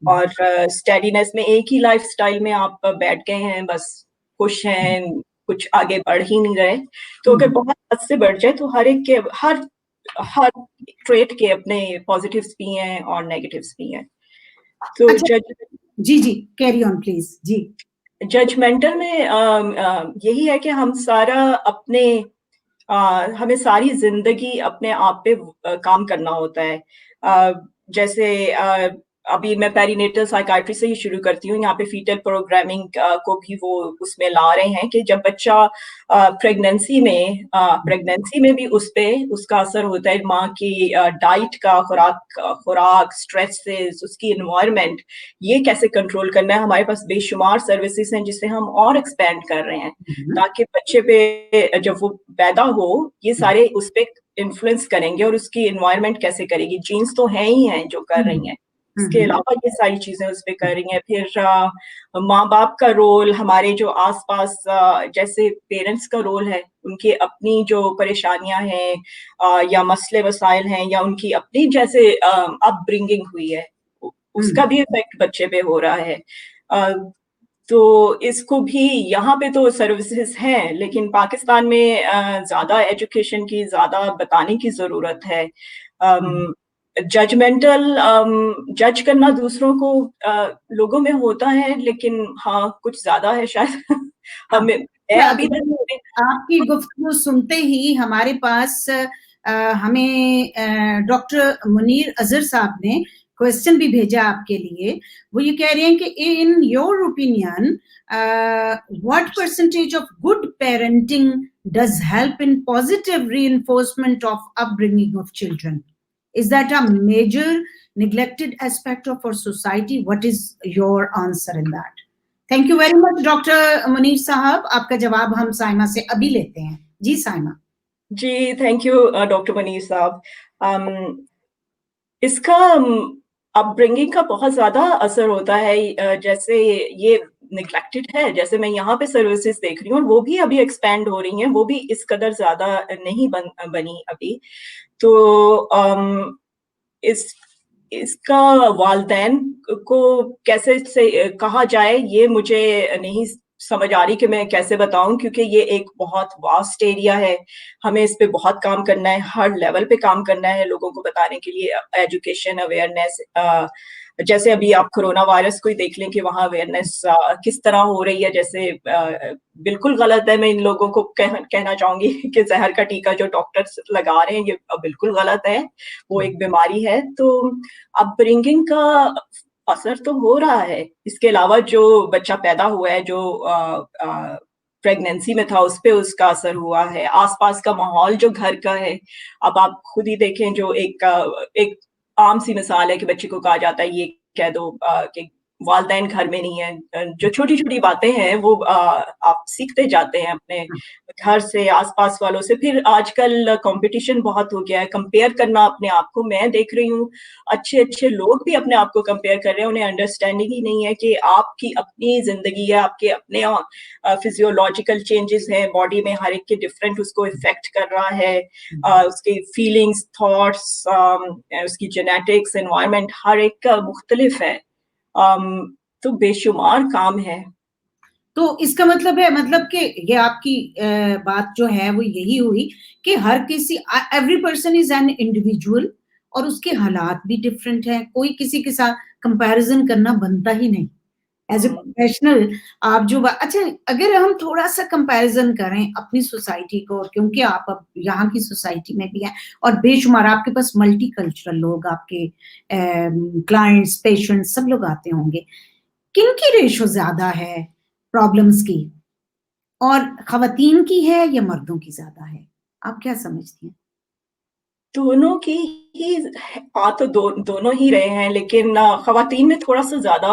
और स्टेडीनेस में एक ही लाइफस्टाइल में आप बैठ गए हैं, बस खुश हैं, कुछ आगे बढ़ ही नहीं रहे। तो अगर बहुत हद से बढ़ जाए तो हर एक के हर ट्रेट के अपने पॉजिटिव्स भी हैं और नेगेटिव्स भी हैं। तो अच्छा, जी जी, कैरी ऑन प्लीज। जी, जजमेंटल में यही है कि हम सारा अपने हमें सारी जिंदगी अपने आप पे काम करना होता है। जैसे अभी मैं पेरीनेटल साइकाइट्री से ही शुरू करती हूँ। यहाँ पे फीटल प्रोग्रामिंग को भी वो उसमें ला रहे हैं कि जब बच्चा प्रेगनेंसी में भी उस पे उसका असर होता है, माँ की डाइट का, खुराक, स्ट्रेसेस, उसकी एनवायरनमेंट, ये कैसे कंट्रोल करना है। हमारे पास बेशुमार सर्विसेज हैं जिसे हम और एक्सपेंड कर रहे हैं, ताकि बच्चे पे जब वो पैदा हो ये सारे उस पे इन्फ्लुएंस करेंगे, और उसकी एनवायरनमेंट कैसे करेगी। जीन्स तो हैं ही हैं जो कर रही हैं, इसके अलावा ये सारी चीजें उस पे कर रही हैं। फिर माँ बाप का रोल, हमारे जो आसपास जैसे पेरेंट्स का रोल है, उनकी अपनी जो परेशानियां हैं या मसले मसाइल हैं, या उनकी अपनी जैसे अपब्रिंगिंग हुई है, उसका भी इफेक्ट बच्चे पे हो रहा है। तो इसको भी, यहाँ पे तो सर्विसेज हैं, लेकिन पाकिस्तान में ज्यादा एजुकेशन की, ज्यादा बताने की जरूरत है। जजमेंटल जज करना दूसरों को लोगों में होता है, लेकिन हाँ कुछ ज्यादा है शायद। हमें अभी आपकी गुफ्तगू सुनते ही हमारे पास हमें डॉक्टर मुनीर अजहर साहब ने क्वेश्चन भी भेजा आपके लिए। वो ये कह रहे हैं कि in your opinion what percentage of good parenting does help in positive reinforcement of upbringing of children? Is that a major neglected aspect of our society? What is your answer in that? Thank you very much doctor Munir साहब। आपका जवाब हम साइमा से अभी लेते हैं। जी साइमा। जी, thank you doctor Munir साहब। इसका अपब्रिंगिंग का बहुत ज्यादा असर होता है। जैसे ये निग्लेक्टेड है, जैसे मैं यहाँ पे सर्विसेज देख रही हूँ, वो भी अभी एक्सपैंड हो रही हैं, वो भी इस कदर ज्यादा नहीं बनी अभी। तो इसका वालदैन को कैसे से कहा जाए, ये मुझे नहीं समझ आ रही कि मैं कैसे बताऊं, क्योंकि ये एक बहुत वास्ट एरिया है। हमें इस पे बहुत काम करना है, हर लेवल पे काम करना है, लोगों को बताने के लिए, एजुकेशन, अवेयरनेस। जैसे अभी आप कोरोना वायरस को ही देख लें कि वहाँ अवेयरनेस किस तरह हो रही है। जैसे बिल्कुल गलत है, मैं इन लोगों को कहना चाहूंगी कि जहर का टीका जो डॉक्टर्स लगा रहे हैं ये बिल्कुल गलत है, वो एक बीमारी है। तो अपब्रिंगिंग का असर तो हो रहा है। इसके अलावा जो बच्चा पैदा हुआ है, जो प्रेगनेंसी में था, उस पे उसका असर हुआ है। आसपास का माहौल जो घर का है, अब आप खुद ही देखें, जो एक आम सी मिसाल है कि बच्चे को कहा जाता है ये कह दो कि वालिदैन घर में नहीं है। जो छोटी-छोटी बातें हैं वो आप सीखते जाते हैं अपने घर से, आस-पास वालों से। फिर आजकल कॉम्पिटिशन बहुत हो गया है, कंपेयर करना अपने आप को। मैं देख रही हूँ अच्छे-अच्छे लोग भी अपने आप को कंपेयर कर रहे हैं, उन्हें अंडरस्टैंडिंग ही नहीं है कि आपकी अपनी ज़िंदगी है, आपके अपने फिज़ियोलॉजिकल चेंजेस हैं बॉडी में, हर एक के डिफरेंट उसको इफ़ेक्ट कर रहा है। उसकी फीलिंग्स, थॉट्स, उसकी जेनेटिक्स, एनवायरनमेंट हर एक का मुख्तलिफ है। तो बेशुमार काम है। तो इसका मतलब है मतलब कि ये आपकी बात जो है वो यही हुई कि हर किसी every person is an individual और उसके हालात भी डिफरेंट हैं। कोई किसी के साथ कंपैरिजन करना बनता ही नहीं। एज़ अ हुँ, प्रोफेशनल आप जो बा अच्छा अगर हम थोड़ा-सा कंपैरिज़न करें अपनी सोसाइटी को क्योंकि आप अब यहाँ की सोसाइटी में भी हैं और बेशुमार आपके पास मल्टीकल्चरल लोग आपके क्लाइंट्स, पेशेंट्स सब लोग आते होंगे। किनकी रेशो ज़्यादा है प्रॉब्लम्स की? और ख़वातीन की है या मर्दों की ज़्यादा है? आप क्या समझती हैं? दोनों की ही आ तो दोनों ही रहे हैं, लेकिन ख़वातीन में थोड़ा-सा ज़्यादा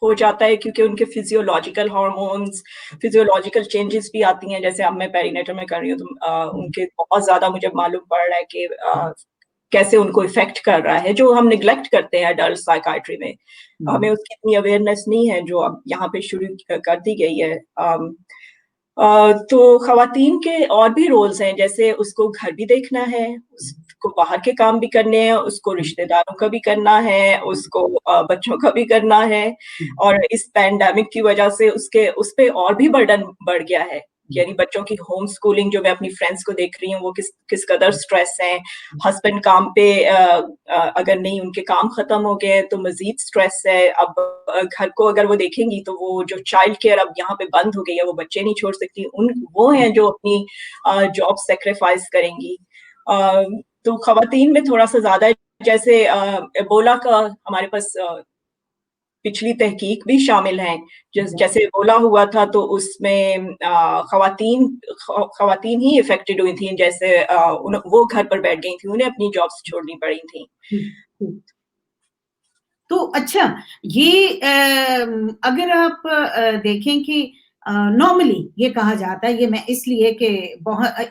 हो जाता है क्योंकि उनके फिज़ियोलॉजिकल हार्मोन्स, फिज़ियोलॉजिकल चेंजेस भी आती हैं। जैसे अब मैं पेरीनेटल में कर रही हूँ, तो हुँ, उनके बहुत ज़्यादा मुझे मालूम पड़ रहा है कि कैसे उनको इफ़ेक्ट कर रहा है, जो हम नेग्लेक्ट करते हैं एडल्ट साइकियाट्री में। हमें हुँ, उसकी इतनी अवेयरनेस नहीं है, जो अब यहाँ पे शुरू कर दी गई है। तो ख़वातीन के और भी रोल्स हैं, जैसे उसको घर भी देखना है, उसको बाहर के काम भी करने हैं, उसको हुँ, रिश्तेदारों का भी करना है, उसको बच्चों का भी करना है। हुँ, और इस पैंडेमिक की वज़ह से उस पे और भी बर्डन बढ़ गया है। हुँ, यानी बच्चों की होम स्कूलिंग, जो मैं अपनी फ्रेंड्स को देख रही हूँ, वो किस कदर स्ट्रेस हैं। हस्बैंड काम पे अगर नहीं उनके काम खत्म हो गए हैं, तो मज़ीद स्ट्रेस है। अब घर को अगर वो देखेंगी, तो वो जो चाइल्ड केयर अब यहाँ पे बंद हो गई है, वो बच्चे नहीं छोड़ सकती। वो हैं जो अपनी जॉब सैक्रिफाइस करेंगी। अ, तो ख़वातीन में थोड़ा-सा ज़्यादा है। जैसे एबोला का हमारे पास पिछली तहकीक भी शामिल हैं। जैसे एबोला हुआ था, तो उसमें ख़वातीन ही अफ़ेक्टेड हुई थीं। जैसे वो घर पर बैठ गई थीं, उन्हें अपनी जॉब्स छोड़नी पड़ी थीं। हुँ, हुँ। तो अच्छा ये अगर आप देखें कि नॉर्मली ये कहा जाता है, ये मैं इसलिए कि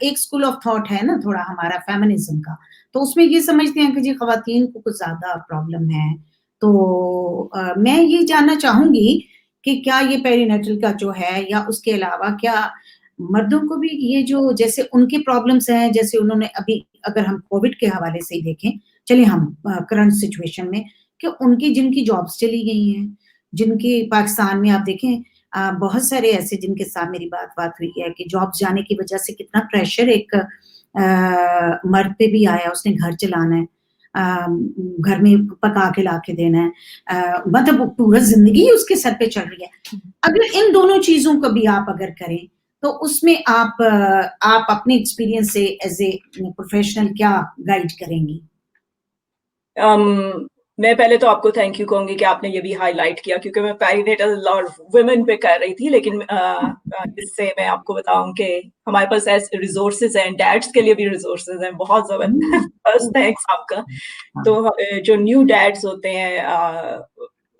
एक स्कूल ऑफ थॉट है ना थोड़ा हमारा फेमिनिज़्म का, तो उसमें ये समझते हैं कि जी ख़वातीन को कुछ ज़्यादा प्रॉब्लम है। तो मैं ये जानना चाहूँगी कि क्या ये पेरीनेटल का जो है या उसके अलावा क्या मर्दों को भी ये जो जैसे उनकी प्रॉब्लम्स हैं, जैसे उन्होंने अभी अगर हम कोविड के हवाले से ही देखें, चलिए हम करंट सिचुएशन में कि उनकी जिनकी जॉब्स चली गई हैं, जिनकी पाकिस्तान में आप देखें बहुत सारे ऐसे जिनके साथ मेरी बात हुई है कि जॉब्स जाने की वजह से कितना प्रेशर एक मर्द पे भी आया, उसने घर चलाना है। घर में पका के ला के देना है। मतलब पूरा ज़िंदगी ही उसके सर पे चल रही है। अगर इन दोनों चीज़ों को भी आप अगर करें, तो उसमें आप अपने एक्सपीरियंस से एज़ ए प्रोफेशनल क्या गाइड करेंगी? अम, मैं पहले तो आपको थैंक यू कहूँगी कि आपने ये भी हाइलाइट किया, क्योंकि मैं पेरिनेटल और वुमेन पे कर रही थी, लेकिन इससे मैं आपको बताऊँ कि हमारे पास ऐसे रिसोर्सेज़ हैं, डैड्स के लिए भी रिसोर्सेज़ हैं, बहुत हुँ, ज़बरदस्त हुँ, थैंक्स आपका। हाँ, तो जो न्यू डैड्स होते हैं,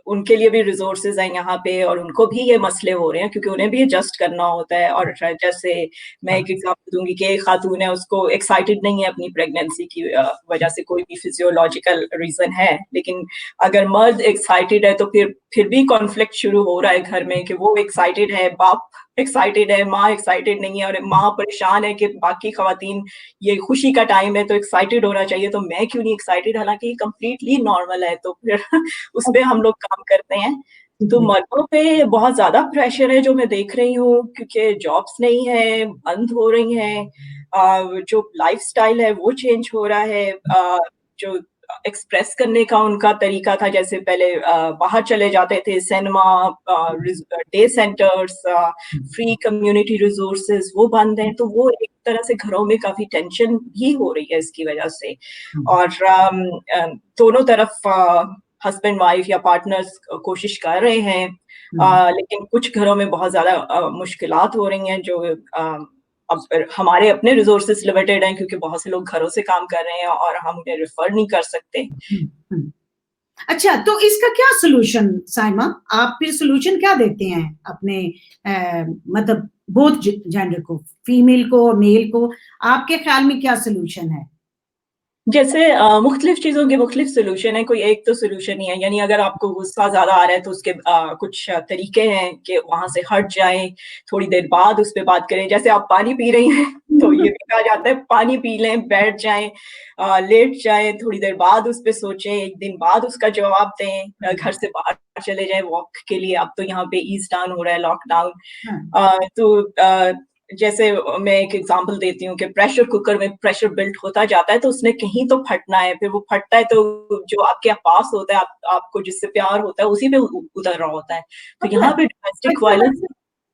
उनके लिए भी रिसोर्सेज़ हैं यहाँ पे, और उनको भी ये मसले हो रहे हैं क्योंकि उन्हें भी एडजस्ट करना होता है। और जैसे मैं एक एग्ज़ाम्पल दूँगी कि एक खातून है, उसको एक्साइटेड नहीं है अपनी प्रेगनेंसी की वजह से, कोई भी फिज़ियोलॉजिकल रीज़न है। लेकिन अगर मर्द एक्साइटेड है, तो फिर भी कॉन्फ्लिक्ट शुरू हो रहा है घर में कि वो एक्साइटेड है, बाप एक्साइटेड है, माँ एक्साइटेड नहीं है, और माँ परेशान है कि बाकी ख़वातीन, ये खुशी का टाइम है तो एक्साइटेड होना चाहिए, तो मैं क्यों नहीं एक्साइटेड? हालाँकि ये कंप्लीटली नॉर्मल है। तो फिर उस पे हम लोग काम करते हैं। तो जी, मर्दों पे बहुत ज़्यादा प्रेशर है, जो मैं देख रही हूँ, क्योंकि जॉब्स नहीं है, बंद हो रही हैं। जो लाइफ़स्टाइल है वो चेंज हो रहा है। जो एक्सप्रेस करने का उनका तरीका था, जैसे पहले बाहर चले जाते थे, cinema, day centres, free community resources, वो बंद हैं। तो वो एक तरह से घरों में काफ़ी टेंशन भी हो रही है इसकी वजह से। हुँ, और दोनों तरफ हस्बैंड वाइफ या पार्टनर्स कोशिश कर रहे हैं, हुँ। लेकिन कुछ घरों में बहुत ज़्यादा मुश्किलात हो रही हैं, जो अब हमारे अपने रिसोर्सेज़ लिमिटेड हैं, क्योंकि बहुत से लोग घरों से काम कर रहे हैं और हम उन्हें रेफ़र नहीं कर सकते। हुँ, हुँ। अच्छा, तो इसका क्या सॉल्यूशन साइमा? आप फिर सॉल्यूशन क्या देते हैं अपने मतलब बोथ जेंडर को, फीमेल को और मेल को? आपके ख्याल में क्या सॉल्यूशन है? जैसे मुख्तलिफ चीज़ों के मुख्तलिफ सॉल्यूशन हैं, कोई एक तो सॉल्यूशन ही है। यानी अगर आपको गुस्सा ज़्यादा आ रहा है तो उसके कुछ तरीके हैं कि वहाँ से हट जाएँ, थोड़ी देर बाद उस पे बात करें। जैसे आप पानी पी रही हैं तो ये भी कहा जाता है पानी पी लें, बैठ जाएँ, लेट जाएँ, थोड़ी देर बाद उस पे सोचें, 1 दिन बाद उसका जवाब दें, घर से बाहर चले जाएँ वॉक के लिए। अब तो यहाँ पे ईज़ डाउन हो रहा है, लॉकडाउन। हाँ, तो जैसे मैं एक एग्ज़ाम्पल देती हूँ कि प्रेशर कुकर में प्रेशर बिल्ट होता जाता है, तो उसने कहीं तो फटना है, फिर वो फटता है तो जो आपके पास होता है, आपको जिससे प्यार होता है, उसी पे उतर रहा होता है। तो यहाँ मतलब पे डोमेस्टिक मतलब वायलेंस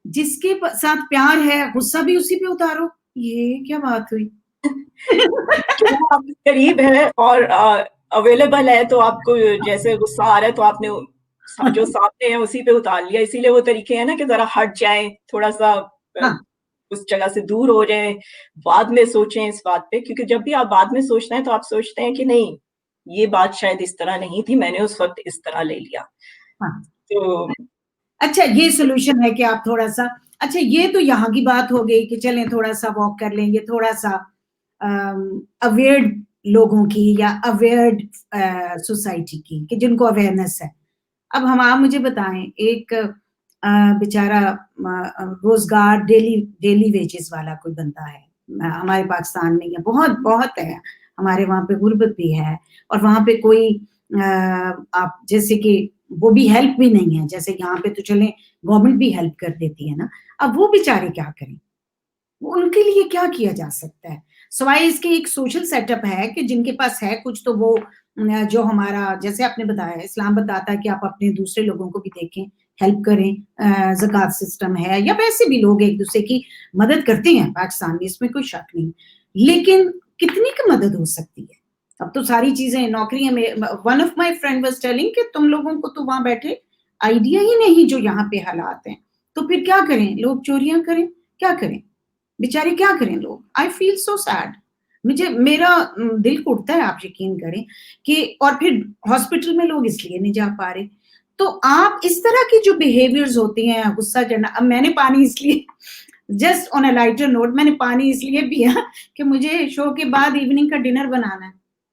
जिसके साथ प्यार है, गुस्सा भी उसी पे उतारो, ये क्या बात हुई? जो आपके करीब है और अवेलेबल है, तो आपको जैसे गुस्सा आ रहा है, तो आपने जो सामने है, उसी पे उतार लिया। इसीलिए वो तरीके हैं ना कि ज़रा हट जाएँ, थोड़ा-सा अ, हाँ, उस जगह से दूर हो जाएँ, बाद में सोचें इस बात पे, क्योंकि जब भी आप बाद में सोचते हैं, तो आप सोचते हैं कि नहीं, ये बात शायद इस तरह नहीं थी, मैंने उस वक़्त इस तरह ले लिया। हाँ। तो अच्छा, ये सॉल्यूशन है कि आप थोड़ा-सा, अच्छा ये तो यहाँ की बात हो गई कि चलें थोड़ा-सा वॉक कर लेंगे, थोड़ा-सा अवेयर्ड लोगों की या अवेयर्ड सोसाइटी की कि जिनको अवेयरनेस है। अब हम आप मुझे बताएँ, एक बेचारा रोज़गार डेली डेली वेजेस वाला कोई बंदा है, हमारे पाकिस्तान में, या बहुत है, हमारे वहाँ पे गुर्बत भी है और वहाँ पे कोई आप जैसे कि वो भी हेल्प भी नहीं है, जैसे यहाँ पे तो चलें गवर्नमेंट भी हेल्प कर देती है ना, अब वो बेचारे क्या करें? उनके लिए क्या किया जा सकता है? सिवाय इसके एक सोशल सेटअप है कि जिनके पास है कुछ तो वो जो हमारा जैसे आपने बताया इस्लाम बताता है कि आप अपने दूसरे लोगों को भी देखें, हेल्प करें, ज़कात सिस्टम है या वैसे भी लोग एक-दूसरे की मदद करते हैं पाकिस्तान में, इसमें कोई शक नहीं। लेकिन कितनी की मदद हो सकती है? अब तो सारी चीज़ें नौकरियाँ में one of my friend was telling कि तुम लोगों को तो वहाँ बैठे आइडिया ही नहीं जो यहाँ पे हालात हैं। तो फिर क्या करें? लोग चोरियाँ करें? क्या करें? बेचारे क्या करें लोग? I feel so sad. मुझे मेरा दिल टूटता है, आप यकीन करें कि और फिर हॉस्पिटल में लोग इसलिए नहीं जा पा रहे। तो आप इस तरह की जो बिहेवियर्स होती हैं, गुस्सा चढ़ना, अब मैंने पानी इसलिए just on a lighter note मैंने पानी इसलिए पिया कि मुझे शो के बाद इवनिंग का डिनर बनाना है।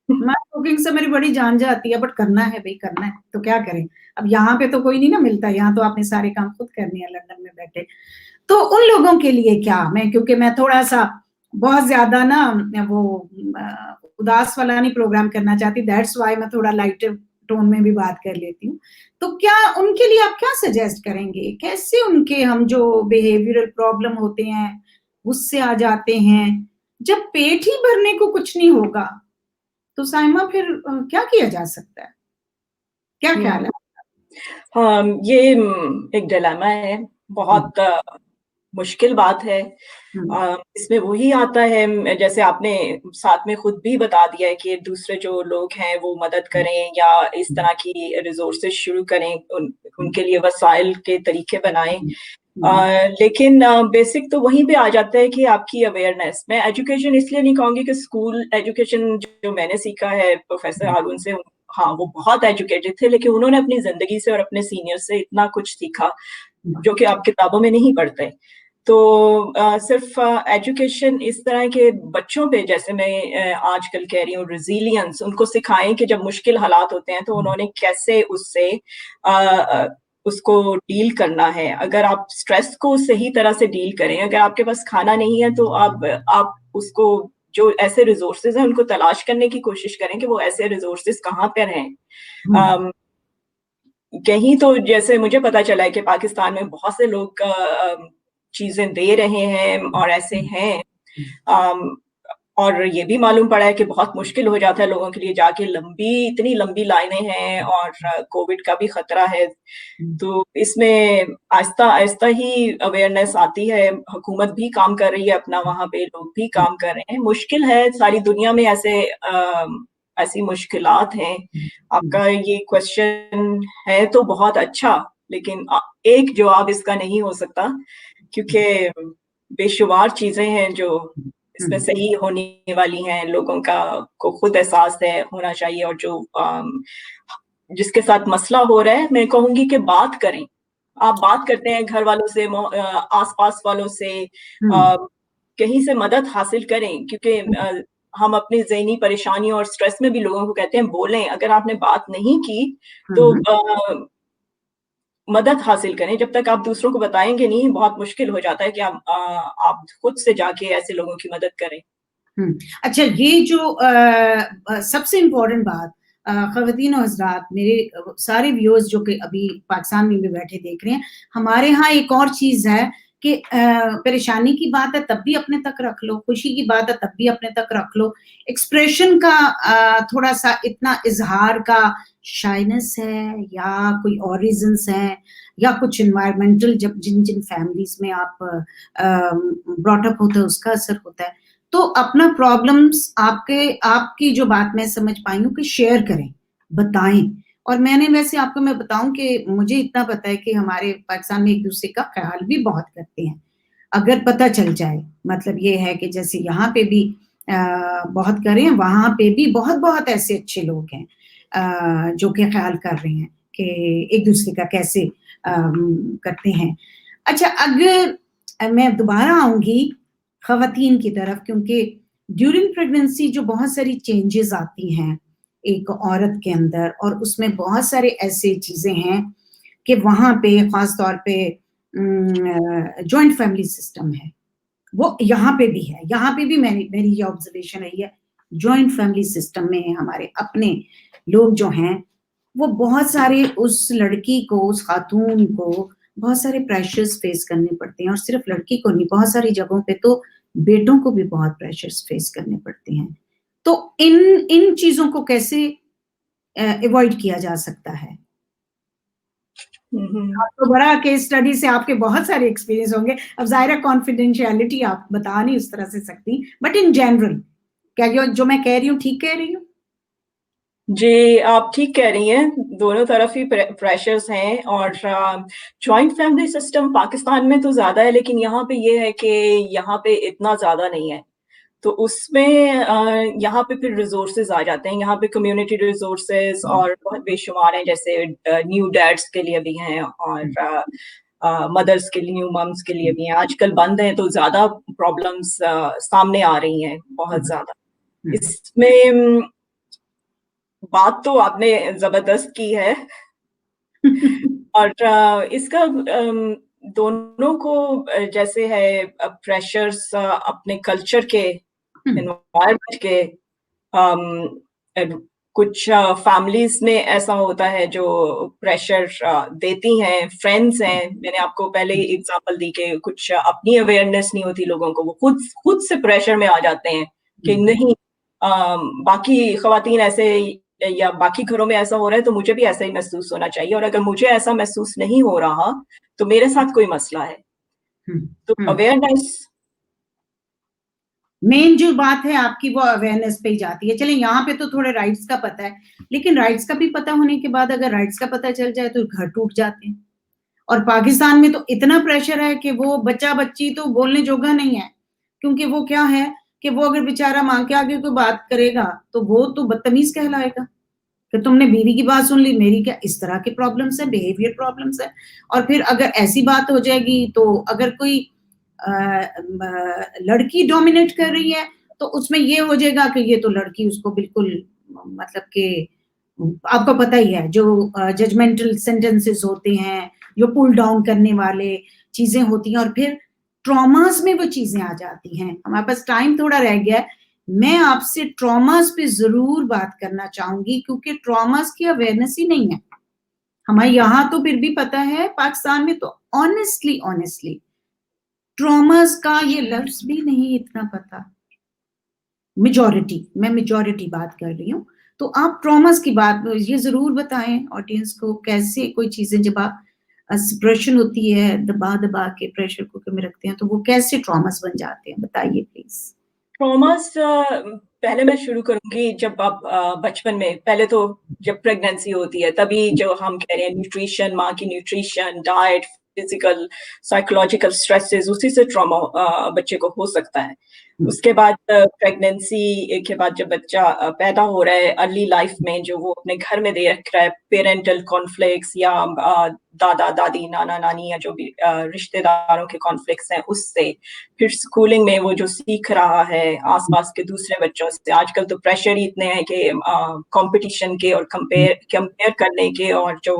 मैं कुकिंग से मेरी बड़ी जान जाती है बट करना है भई करना है, तो क्या करें? अब यहाँ पे तो कोई नहीं ना मिलता, यहाँ तो आपने सारे काम खुद करने हैं लंदन में बैठे। तो उन लोगों के लिए क्या? मैं क्योंकि मैं थोड़ा-सा बहुत ज़्यादा ना वो उदास वाला नहीं प्रोग्राम करना चाहती, दैट्स व्हाई मैं थोड़ा लाइटर टोन में भी बात कर लेती हूँ। तो क्या उनके लिए आप क्या सजेस्ट करेंगे? कैसे उनके हम जो बिहेवियरल प्रॉब्लम होते हैं, गुस्से आ जाते हैं, जब पेट ही भरने को कुछ नहीं होगा, तो साइमा फिर क्या किया जा सकता है? क्या ख्याल हुँ। है? हाँ, ये एक डिलेमा है, हुँ, बहुत मुश्किल बात है। हुँ, इसमें वही आता है जैसे आपने साथ में खुद भी बता दिया है कि दूसरे जो लोग हैं वो मदद हुँ, करें या इस हुँ, तरह की रिसोर्सेज़ शुरू करें, हुँ, उनके लिए वसाइल के तरीके बनाएँ। हुँ, हुँ, लेकिन बेसिक तो वहीं पे आ जाता है कि आपकी अवेयरनेस। मैं एजुकेशन इसलिए नहीं कहूँगी कि स्कूल एजुकेशन जो मैंने सीखा है प्रोफ़ेसर हुँ, हारून से, हाँ, वो बहुत एजुकेटेड थे, लेकिन उन्होंने अपनी ज़िंदगी से और अपने सीनियर से इतना कुछ सीखा, हुँ, जो कि आप किताबों में नहीं पढ़ते। तो सिर्फ़ एजुकेशन इस तरह के बच्चों पे, जैसे मैं आजकल कह रही हूँ रेज़िलियंस, उनको सिखाएँ कि जब मुश्किल हालात होते हैं तो हुँ, उन्होंने कैसे उससे उसको डील करना है। अगर आप स्ट्रेस को सही तरह से डील करें, अगर आपके पास खाना नहीं है तो आप उसको, जो ऐसे रिसोर्सेज़ हैं उनको तलाश करने की कोशिश करें कि वो ऐसे रिसोर्सेज़ कहाँ पर हैं। हुँ, अम, कहीं तो जैसे मुझे पता चला है कि पाकिस्तान में बहुत से लोग चीज़ें दे रहे हैं और ऐसे हुँ, हैं। हुँ, अम, और ये भी मालूम पड़ा है कि बहुत मुश्किल हो जाता है लोगों के लिए जाके, इतनी लंबी लाइनें हैं और कोविड का भी खतरा है। हुँ, तो इसमें आहिस्ता-आहिस्ता ही अवेयरनेस आती है, हुकूमत भी काम कर रही है अपना, वहाँ पे लोग भी हुँ, काम कर रहे हैं। मुश्किल है, सारी दुनिया में ऐसी मुश्किलात हैं। हुँ, आपका ये क्वेश्चन है तो बहुत अच्छा, लेकिन एक जवाब इसका नहीं हो सकता, क्योंकि बेशुमार चीज़ें हैं जो इसमें हुँ, सही होने वाली हैं, लोगों का को खुद एहसास है होना चाहिए, और जो जिसके साथ मसला हो रहा है, मैं कहूंगी कि बात करें। आप बात करते हैं घर वालों से, आसपास वालों से, कहीं से मदद हासिल करें, क्योंकि हम अपनी ज़हनी परेशानी और स्ट्रेस में भी लोगों को कहते हैं बोलें। अगर आपने बात नहीं की तो मदद हासिल करें। जब तक आप दूसरों को बताएँगे नहीं, बहुत मुश्किल हो जाता है कि आप खुद से जाके ऐसे लोगों की मदद करें। अच्छा, ये जो सबसे इम्पोर्टेंट बात, ख़वातीन और हज़रात, मेरे सारे व्यूअर्स जो कि अभी पाकिस्तान में भी बैठे देख रहे हैं, हमारे यहाँ एक और चीज़ है कि परेशानी की बात है तब भी अपने तक रख लो, खुशी की बात है तब भी अपने तक रख लो। एक्सप्रेशन का थोड़ा-सा इतना इज़हार का शाइनेस है या कोई और रीज़न्स हैं या कुछ एनवायरमेंटल, जब जिन-जिन फैमिलीज़ में आप ब्रॉट अप होते हो उसका असर होता है। तो अपना प्रॉब्लम्स आपकी जो बात मैं समझ पाई हूँ कि शेयर करें, बताएँ। और मैंने वैसे आपको मैं बताऊँ कि मुझे इतना पता है कि हमारे पाकिस्तान में एक-दूसरे का ख़्याल भी बहुत करते हैं, अगर पता चल जाए। मतलब ये है कि जैसे यहाँ पे भी बहुत करें, वहाँ पे भी बहुत-बहुत ऐसे अच्छे लोग हैं जो कि ख़्याल कर रहे हैं कि एक-दूसरे का कैसे करते हैं। अच्छा, अगर मैं दोबारा आऊँगी ख़वातीन की तरफ, क्योंकि ड्यूरिंग प्रेगनेंसी जो बहुत सारी चेंजेज़ आती हैं एक औरत के अंदर, और उसमें बहुत सारे ऐसे चीज़ें हैं कि वहाँ पे ख़ास तौर पे जॉइंट फैमिली सिस्टम है, वो यहाँ पे भी है। यहाँ पे भी मेरी ये ऑब्ज़र्वेशन रही है, जॉइंट फैमिली सिस्टम में हमारे अपने लोग जो हैं, वो बहुत सारे उस लड़की को, उस खातून को बहुत सारे प्रेशर्स फेस करने पड़ते हैं, और सिर्फ लड़की को नहीं, बहुत सारी जगहों पे तो बेटों को भी बहुत प्रेशर्स फेस करने पड़ते हैं। तो इन इन चीज़ों को कैसे अवॉइड किया जा सकता है? आपको बड़ा केस स्टडी से आपके बहुत सारे एक्सपीरियंस होंगे। अब ज़ाहिर है कॉन्फिडेंशियलिटी आप बता नहीं उस तरह से सकती, बट इन जनरल क्या जो मैं कह रही हूँ ठीक कह रही हूँ? जी, आप ठीक कह रही हैं, दोनों तरफ ही प्रेशर्स हैं, और जॉइंट फैमिली सिस्टम पाकिस्तान में तो ज़्यादा है, लेकिन यहाँ पे ये है कि यहाँ पे इतना ज़्यादा नहीं है। तो उसमें यहाँ पे फिर रिसोर्सेज़ आ जाते हैं, यहाँ पे कम्युनिटी रिसोर्सेज़ और बहुत बेशुमार हैं, जैसे न्यू डैड्स के लिए भी हैं, और मदर्स के लिए, न्यू मम्स के लिए भी हैं। आजकल बंद हैं तो ज़्यादा प्रॉब्लम्स सामने आ रही हैं, बहुत ज़्यादा। इसमें बात तो आपने ज़बरदस्त की है। और इसका दोनों को जैसे है प्रेशर्स अपने कल्चर के, एनवायरनमेंट के, कुछ फैमिलीज में ऐसा होता है जो प्रेशर देती हैं, फ्रेंड्स हैं। मैंने आपको पहले ही एग्जांपल दी कि कुछ अपनी अवेयरनेस नहीं होती लोगों को, वो खुद से प्रेशर में आ जाते हैं कि नहीं, बाकी खवातीन ऐसे या बाकी घरों में ऐसा हो रहा है तो मुझे भी ऐसा ही महसूस होना चाहिए, और अगर मुझे ऐसा महसूस नहीं हो रहा तो मेरे साथ कोई मसला है। तो अवेयरनेस मेन जो बात है आपकी वो अवेयरनेस पे ही जाती है। चलिए यहाँ पे तो थोड़े राइट्स का पता है, लेकिन राइट्स का भी पता होने के बाद अगर राइट्स का पता चल जाए तो घर टूट जाते हैं। और पाकिस्तान में तो इतना प्रेशर है कि वो बच्चा-बच्ची तो बोलने जोगा नहीं है, क्योंकि वो क्या है कि वो अगर बेचारा माँ के आगे कोई बात करेगा, तो वो तो बदतमीज़ कहलाएगा कि तुमने बीवी की बात सुन ली, मेरी क्या, इस तरह के प्रॉब्लम्स हैं, बिहेवियर प्रॉब्लम्स हैं। और फिर अगर ऐसी बात हो जाएगी तो अगर कोई लड़की डोमिनेट कर रही है, तो उसमें ये हो जाएगा कि ये तो लड़की उसको बिल्कुल, मतलब कि आपको पता ही है जो जजमेंटल सेंटेंसेस होते हैं, जो पुल डाउन करने वाले चीज़ें होती हैं, और फिर ट्रॉमास में वो चीज़ें आ जाती हैं। हमारे पास टाइम थोड़ा रह गया है, मैं आपसे ट्रॉमास पे ज़रूर बात करना चाहूँगी, क्योंकि ट्रॉमास की अवेयरनेस ही नहीं है। हमारे यहाँ तो फिर भी पता है, पाकिस्तान में तो ऑनेस्टली ट्रॉमास का ये लफ्ज़ भी नहीं इतना पता। मैं मेजॉरिटी बात कर रही हूँ। तो आप ट्रॉमास की बात ये ज़रूर बताएँ ऑडियंस को, कैसे कोई चीज़ें जब आप सप्रेशन होती है, दबा-दबा के प्रेशर कुकर में रखते हैं, तो वो कैसे ट्रॉमास बन जाते हैं? बताइए प्लीज़। ट्रॉमास पहले मैं शुरू करूँगी जब आप बचपन में, पहले तो जब प्रेगनेंसी होती है तभी जो हम कह रहे हैं न्यूट्रिशन, माँ की nutrition, diet, physical, psychological stresses, उसी से ट्रॉमा बच्चे को हो सकता है। उसके बाद प्रेगनेंसी के बाद जब बच्चा पैदा हो रहा है, अर्ली लाइफ में जो वो अपने घर में दे रख रहा है, पेरेंटल कॉन्फ्लिक्ट्स या दादा दादी नाना नानी या जो भी रिश्तेदारों के कॉन्फ्लिक्ट्स हैं उससे, फिर स्कूलिंग में वो जो सीख रहा है आसपास के दूसरे बच्चों से। आजकल तो प्रेशर ही इतने हैं कि कंपटीशन के और कंपेयर करने के, और जो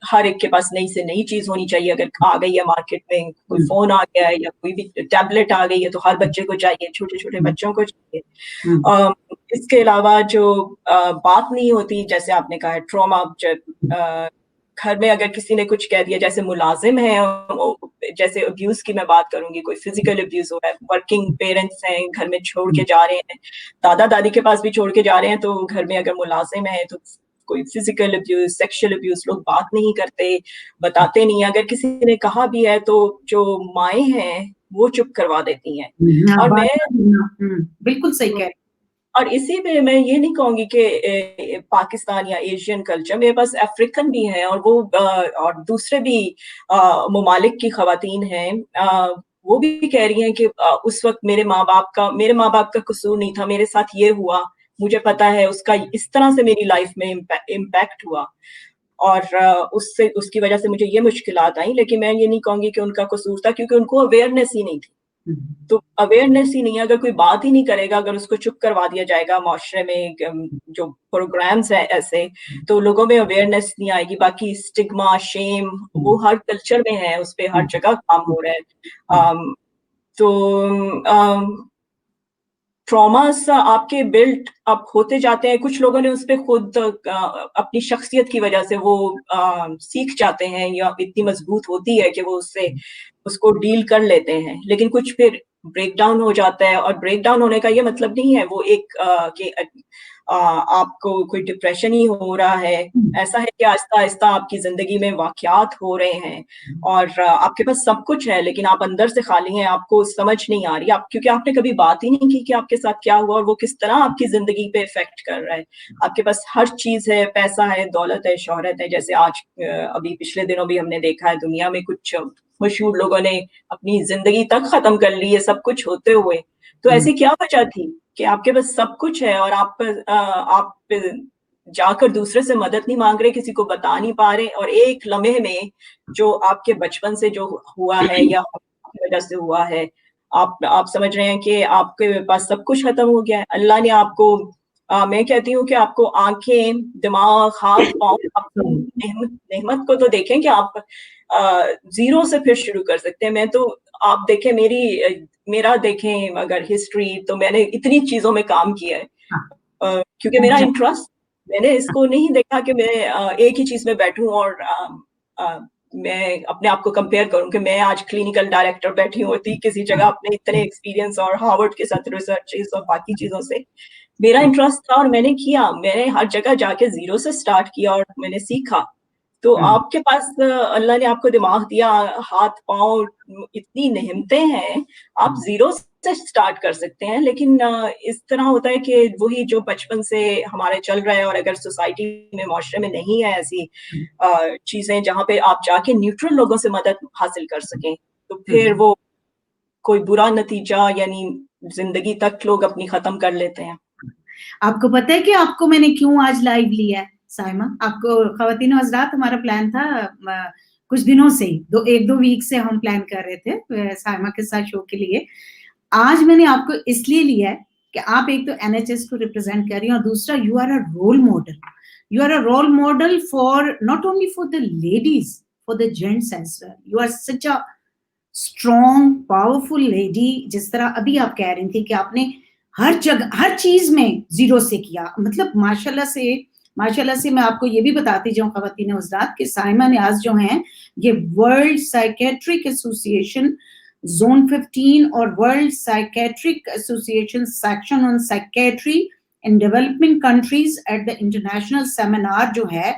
हर एक के पास नई से नई चीज होनी चाहिए। अगर आ गई है मार्केट में, कोई फोन आ गया है या कोई भी टैबलेट आ गई है, तो हर बच्चे को चाहिए, छोटे छोटे बच्चों को चाहिए। इसके अलावा जो बात नहीं होती, जैसे आपने कहा ट्रॉमा, जब घर में अगर किसी ने कुछ कह दिया, जैसे मुलाजिम है, जैसे अब्यूज की मैं बात करूंगी, कोई फिजिकल अब्यूज हो रहा है, वर्किंग पेरेंट्स हैं, घर में छोड़ के जा रहे हैं, दादा दादी के पास भी छोड़ के जा रहे हैं, तो घर में अगर मुलाजिम है तो कोई फिजिकल अब्यूज, सेक्सुअल अब्यूज, लोग बात नहीं करते, बताते नहीं। अगर किसी ने कहा भी है तो जो माएँ हैं वो चुप करवा देती हैं। और मैं बिल्कुल सही कह रहे। और इसी में मैं ये नहीं कहूंगी कि पाकिस्तान या एशियन कल्चर, मेरे पास अफ्रीकन भी हैं, और वो और दूसरे भी ममालिक की खवातीन हैं, वो भी कह रही हैं कि उस वक्त मेरे माँ बाप का कसूर नहीं था, मेरे साथ ये हुआ, मुझे पता है उसका इस तरह से मेरी लाइफ में इम्पैक्ट हुआ, और उससे उसकी वजह से मुझे ये मुश्किलात आई। लेकिन मैं ये नहीं कहूंगी कि उनका कसूर था, क्योंकि उनको अवेयरनेस ही नहीं थी। तो अवेयरनेस ही नहीं है, अगर कोई बात ही नहीं करेगा, अगर उसको चुप करवा दिया जाएगा माशरे में, जो प्रोग्राम्स है ऐसे, तो लोगों में अवेयरनेस नहीं आएगी। बाकी स्टिग्मा, शेम, वो हर कल्चर में है, उस पर हर जगह काम हो रहा है। तो ट्रॉमास आपके बिल्ट अप होते जाते हैं। कुछ लोगों ने उस पर खुद अपनी शख्सियत की वजह से वो सीख जाते हैं, या इतनी मजबूत होती है कि वो उसको डील कर लेते हैं। लेकिन कुछ फिर ब्रेक डाउन हो जाता है, और ब्रेक डाउन होने का ये मतलब नहीं है वो कि आपको कोई डिप्रेशन ही हो रहा है। ऐसा है कि आहिस्ता आहिस्ता आपकी जिंदगी में वाकयात हो रहे हैं, और आपके पास सब कुछ है, लेकिन आप अंदर से खाली हैं, आपको समझ नहीं आ रही, क्योंकि आपने कभी बात ही नहीं की कि आपके साथ क्या हुआ और वो किस तरह आपकी जिंदगी पे इफेक्ट कर रहा है। आपके पास हर चीज है, पैसा है, दौलत है, शोहरत है। जैसे आज अभी पिछले दिनों भी हमने देखा है, दुनिया में कुछ मशहूर लोगों ने अपनी जिंदगी तक खत्म कर ली है, सब कुछ होते हुए। तो ऐसी क्या वजह थी कि आपके पास सब कुछ है और आप जाकर दूसरे से मदद नहीं मांग रहे, किसी को बता नहीं पा रहे, और एक लम्हे में जो आपके बचपन से जो हुआ है या आपकी वजह से हुआ है, आप समझ रहे हैं कि आपके पास सब कुछ खत्म हो गया है। अल्लाह ने आपको मैं कहती हूँ कि आपको आंखें, दिमाग, हाथ पाँव, अपनी नेमत को तो देखें कि आप जीरो से फिर शुरू कर सकते हैं। मैं तो, आप देखें मेरा देखें अगर हिस्ट्री, तो मैंने इतनी चीजों में काम किया है, क्योंकि मेरा इंटरेस्ट, मैंने इसको नहीं देखा कि मैं एक ही चीज में बैठूं और मैं अपने आप को कंपेयर करूं कि मैं आज क्लिनिकल डायरेक्टर बैठी होती किसी जगह अपने इतने एक्सपीरियंस और हार्वर्ड के साथ रिसर्चेस और बाकी चीजों से। मेरा इंटरेस्ट था और मैंने किया, मैंने हर जगह जाके जीरो से स्टार्ट किया और मैंने सीखा। तो आपके पास अल्लाह ने आपको दिमाग दिया, हाथ पाँव, इतनी नेमतें हैं, आप जीरो से स्टार्ट कर सकते हैं। लेकिन इस तरह होता है कि वही जो बचपन से हमारे चल रहा है, और अगर सोसाइटी में, माशरे में नहीं है ऐसी चीजें जहाँ पे आप जाके न्यूट्रल लोगों से मदद हासिल कर सकें, तो फिर वो कोई बुरा नतीजा, यानी जिंदगी तक लोग अपनी खत्म कर लेते हैं। आपको पता है कि आपको मैंने क्यों आज लाइव लिया है साइमा? आपको, ख्वातीन हज़रात, हमारा प्लान था कुछ दिनों से ही, एक दो वीक से हम प्लान कर रहे थे साइमा के साथ शो के लिए। आज मैंने आपको इसलिए लिया है कि आप एक तो एनएचएस को रिप्रेजेंट कर रही हैं, और दूसरा you are a role model. You are a role model for not only for the ladies, for the gents as well. You are such a strong, powerful lady. जिस तरह अभी आप कह रही थी कि आपने हर जगह, हर चीज में जीरो से किया, मतलब माशाल्लाह से मैं आपको ये भी बताती जाऊं ख्वातीन हज़रात कि साइमा नियाज़ जो हैं, ये वर्ल्ड साइकेट्रिक एसोसिएशन जोन 15 और world psychiatric association section on psychiatry in developing countries at the international seminar जो है,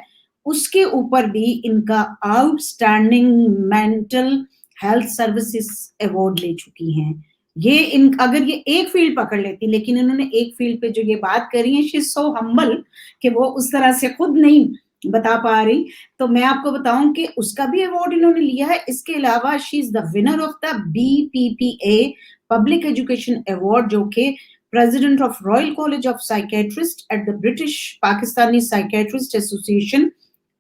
उसके ऊपर भी इनका outstanding mental health services award ले चुकी हैं। ये अगर ये एक फील्ड पकड़ लेती, लेकिन इन्होंने एक फील्ड पे जो ये बात करी है, शी इज सो हम्बल कि वो उस तरह से खुद नहीं बता पा रही। तो मैं आपको बताऊं कि उसका भी अवार्ड इन्होंने लिया है। इसके अलावा she is the winner of the BPPA public education award, जो कि president of royal college of psychiatrist at the British Pakistani psychiatrist association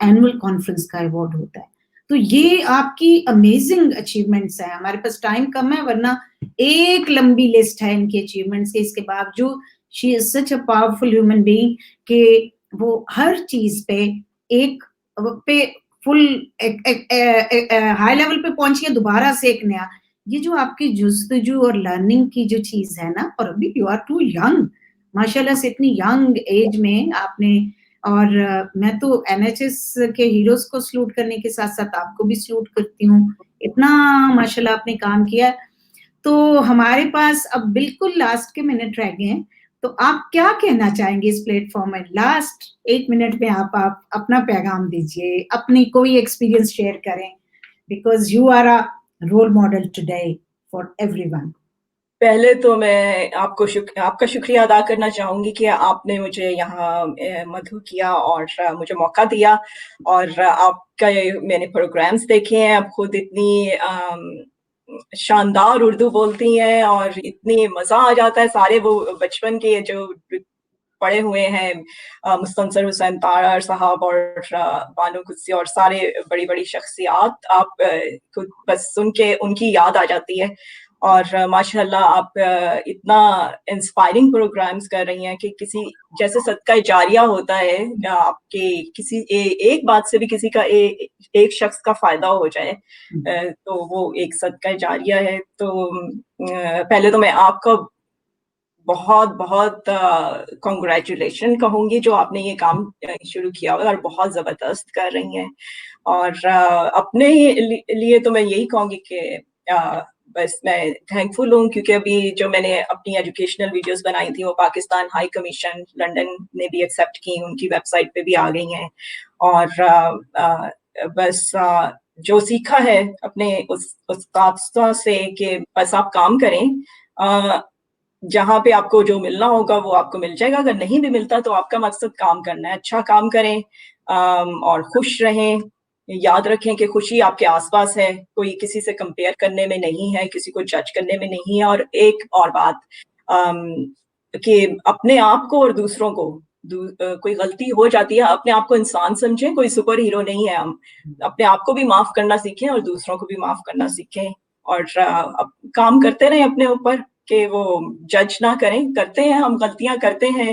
annual conference का अवार्ड होता है। तो ये आपकी अमेजिंग अचीवमेंट्स हैं। हमारे पास टाइम कम है, वरना एक लंबी लिस्ट है इनकी अचीवमेंट्स के। इसके बावजूद she is such a powerful human being कि वो हर चीज पे एक पे फुल हाई लेवल पे पहुंची है, दोबारा से एक नया। ये जो आपकी जुस्तजू और लर्निंग की जो चीज है ना, और अभी यू आर टू यंग माशाल्लाह से, इतनी यंग एज में आपने, और मैं तो एनएचएस के हीरोज को सलूट करने के साथ साथ आपको भी सलूट करती हूँ। इतना माशाल्लाह आपने काम किया। तो हमारे पास अब बिल्कुल लास्ट के मिनट रह गए हैं, तो आप क्या कहना चाहेंगे इस प्लेटफॉर्म में? लास्ट 1 मिनट में आप अपना पैगाम दीजिए, अपनी कोई एक्सपीरियंस शेयर करें, because you are a role model today for everyone. पहले तो मैं आपका शुक्रिया अदा करना चाहूंगी कि आपने मुझे यहाँ मधु किया और मुझे मौका दिया, और आपका मैंने प्रोग्राम्स देखे हैं। आप खुद इतनी शानदार उर्दू बोलती हैं और इतनी मजा आ जाता है। सारे वो बचपन के जो पढ़े हुए हैं, मुस्तनसर हुसैन तारार साहब और बानो कुद्सी और सारे बड़ी बड़ी शख्सियात, आप खुद बस सुन के उनकी याद आ जाती है। और माशाल्लाह आप इतना इंस्पायरिंग प्रोग्राम्स कर रही हैं कि किसी जैसे सदका जारिया होता है, आपके किसी एक बात से भी किसी का एक शख्स का फायदा हो जाए, तो वो एक सदका जारिया है। तो पहले तो मैं आपका बहुत बहुत कॉन्ग्रेचुलेशन कहूंगी जो आपने ये काम शुरू किया हुआ और बहुत जबरदस्त कर रही हैं। और अपने लिए तो मैं यही कहूंगी कि बस मैं थैंकफुल हूँ, क्योंकि अभी जो मैंने अपनी एजुकेशनल वीडियोस बनाई थी वो पाकिस्तान हाई कमीशन लंदन ने भी एक्सेप्ट की, उनकी वेबसाइट पे भी आ गई हैं। और बस जो सीखा है अपने उस उस्ताद से कि बस आप काम करें, जहाँ पे आपको जो मिलना होगा वो आपको मिल जाएगा। अगर नहीं भी मिलता तो आपका मकसद काम करना है, अच्छा काम करें और खुश रहें। याद रखें कि खुशी आपके आसपास है, कोई किसी से कंपेयर करने में नहीं है, किसी को जज करने में नहीं है। और एक और बात कि अपने आप को और दूसरों को, कोई गलती हो जाती है, अपने आप को इंसान समझें, कोई सुपर हीरो नहीं है हम। अपने आप को भी माफ करना सीखें और दूसरों को भी माफ करना सीखें, और काम करते रहें अपने ऊपर कि वो जज ना करें। करते हैं हम गलतियां करते हैं,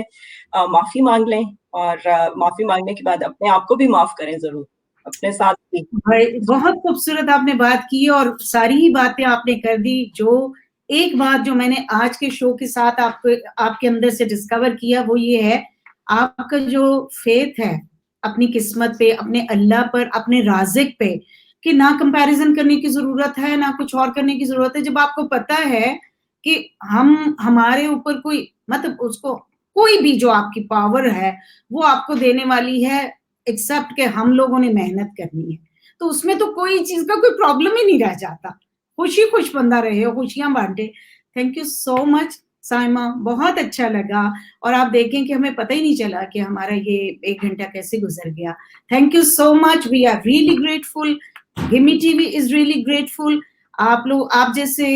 माफी मांग लें, और माफी मांगने के बाद अपने आप को भी माफ करें जरूर, अपने साथ भी। भाई बहुत खूबसूरत आपने बात की और सारी ही बातें आपने कर दी। जो एक बात जो मैंने आज के शो के साथ आपके अंदर से डिस्कवर किया वो ये है, आपका जो फेथ है अपनी किस्मत पे, अपने अल्लाह पर, अपने राज़िक पे, कि ना कंपैरिजन करने की जरूरत है ना कुछ और करने की जरूरत है। जब आपको पता है कि हमारे ऊपर कोई, मतलब उसको कोई भी जो आपकी पावर है वो आपको देने वाली है, एक्सेप्ट के हम लोगों ने मेहनत करनी है, तो उसमें तो कोई चीज का कोई प्रॉब्लम ही नहीं रह जाता। खुशी खुश बंदा रहे हो, खुशियां बांटे। Thank you so much Saima, बहुत अच्छा लगा। और आप देखें कि हमें पता ही नहीं चला कि हमारा ये 1 घंटा कैसे गुजर गया। Thank you so much, we are really grateful, gimme TV is really grateful. आप जैसे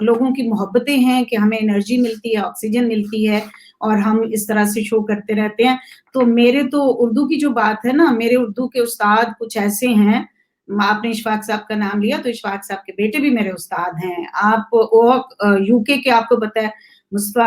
लोगों की मोहब्बतें हैं कि हमें एनर्जी मिलती है, ऑक्सीजन मिलती है, और हम इस तरह से शो करते रहते हैं। तो मेरे तो उर्दू की जो बात है ना, मेरे उर्दू के उस्ताद कुछ ऐसे हैं। आपने इशफाक साहब का नाम लिया तो इशफाक साहब के बेटे भी मेरे उस्ताद हैं। आप वो यूके के, आपको पता है मुस्तफा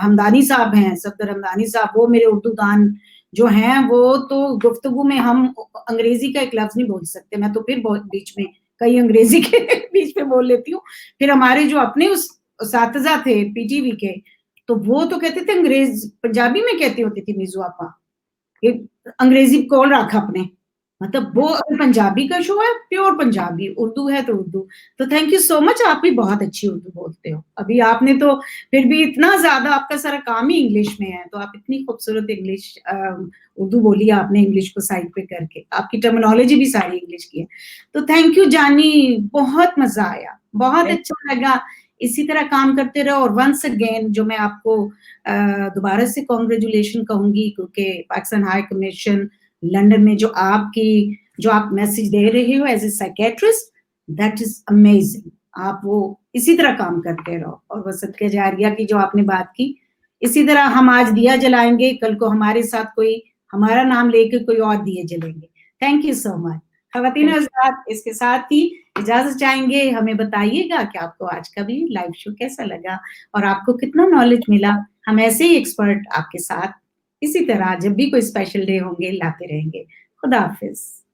हमदानी साहब हैं, सफदर हमदानी साहब, वो मेरे उर्दू दान जो हैं। वो तो गुफ्तगू में हम अंग्रेजी का एक लफ्ज नहीं बोल सकते, मैं तो फिर बीच में कई अंग्रेजी के बीच में बोल लेती हूँ। फिर हमारे जो अपने उस साथीजा थे पीटीवी के, तो वो तो कहते थे अंग्रेज, पंजाबी में कहती होती थी मीजू आपा, ये अंग्रेजी कॉल रखा अपने, मतलब वो पंजाबी का शो है, प्योर पंजाबी, उर्दू है तो उर्दू। तो थैंक यू सो मच, आप भी बहुत अच्छी उर्दू बोलते हो। अभी आपने तो फिर भी इतना ज्यादा, आपका सारा काम ही इंग्लिश में है, तो आप इतनी खूबसूरत इंग्लिश उर्दू बोली आपने इंग्लिश को साइड पे करके, आपकी टर्मिनोलॉजी भी सारी इंग्लिश की है। तो थैंक यू जानी, बहुत मजा आया, बहुत अच्छा लगा। इसी तरह काम करते रहो। और वंस अगेन जो मैं आपको दोबारा से कॉन्ग्रेचुलेशन कहूंगी, क्योंकि पाकिस्तान हाई कमीशन लंदन में जो आप मैसेज दे रहे हो as a psychiatrist, that is amazing. आप वो इसी तरह काम करते रहो। और वो सदका जारिया की जो आपने बात की, इसी तरह हम आज दिया जलाएंगे, कल को हमारे साथ कोई हमारा नाम लेके कोई और दिए जलेंगे। Thank you so much. ख़वातीन हज़रात, इसके साथ ही इजाज़त चाहेंगे। हमें बताइएगा कि आपको आज का भी लाइव शो कैसा लगा और आपको कितना नॉलेज मिला। हम ऐसे ही एक्सपर्ट आपके साथ इसी तरह जब भी कोई स्पेशल डे होंगे लाते रहेंगे। खुदा हाफ़िज़।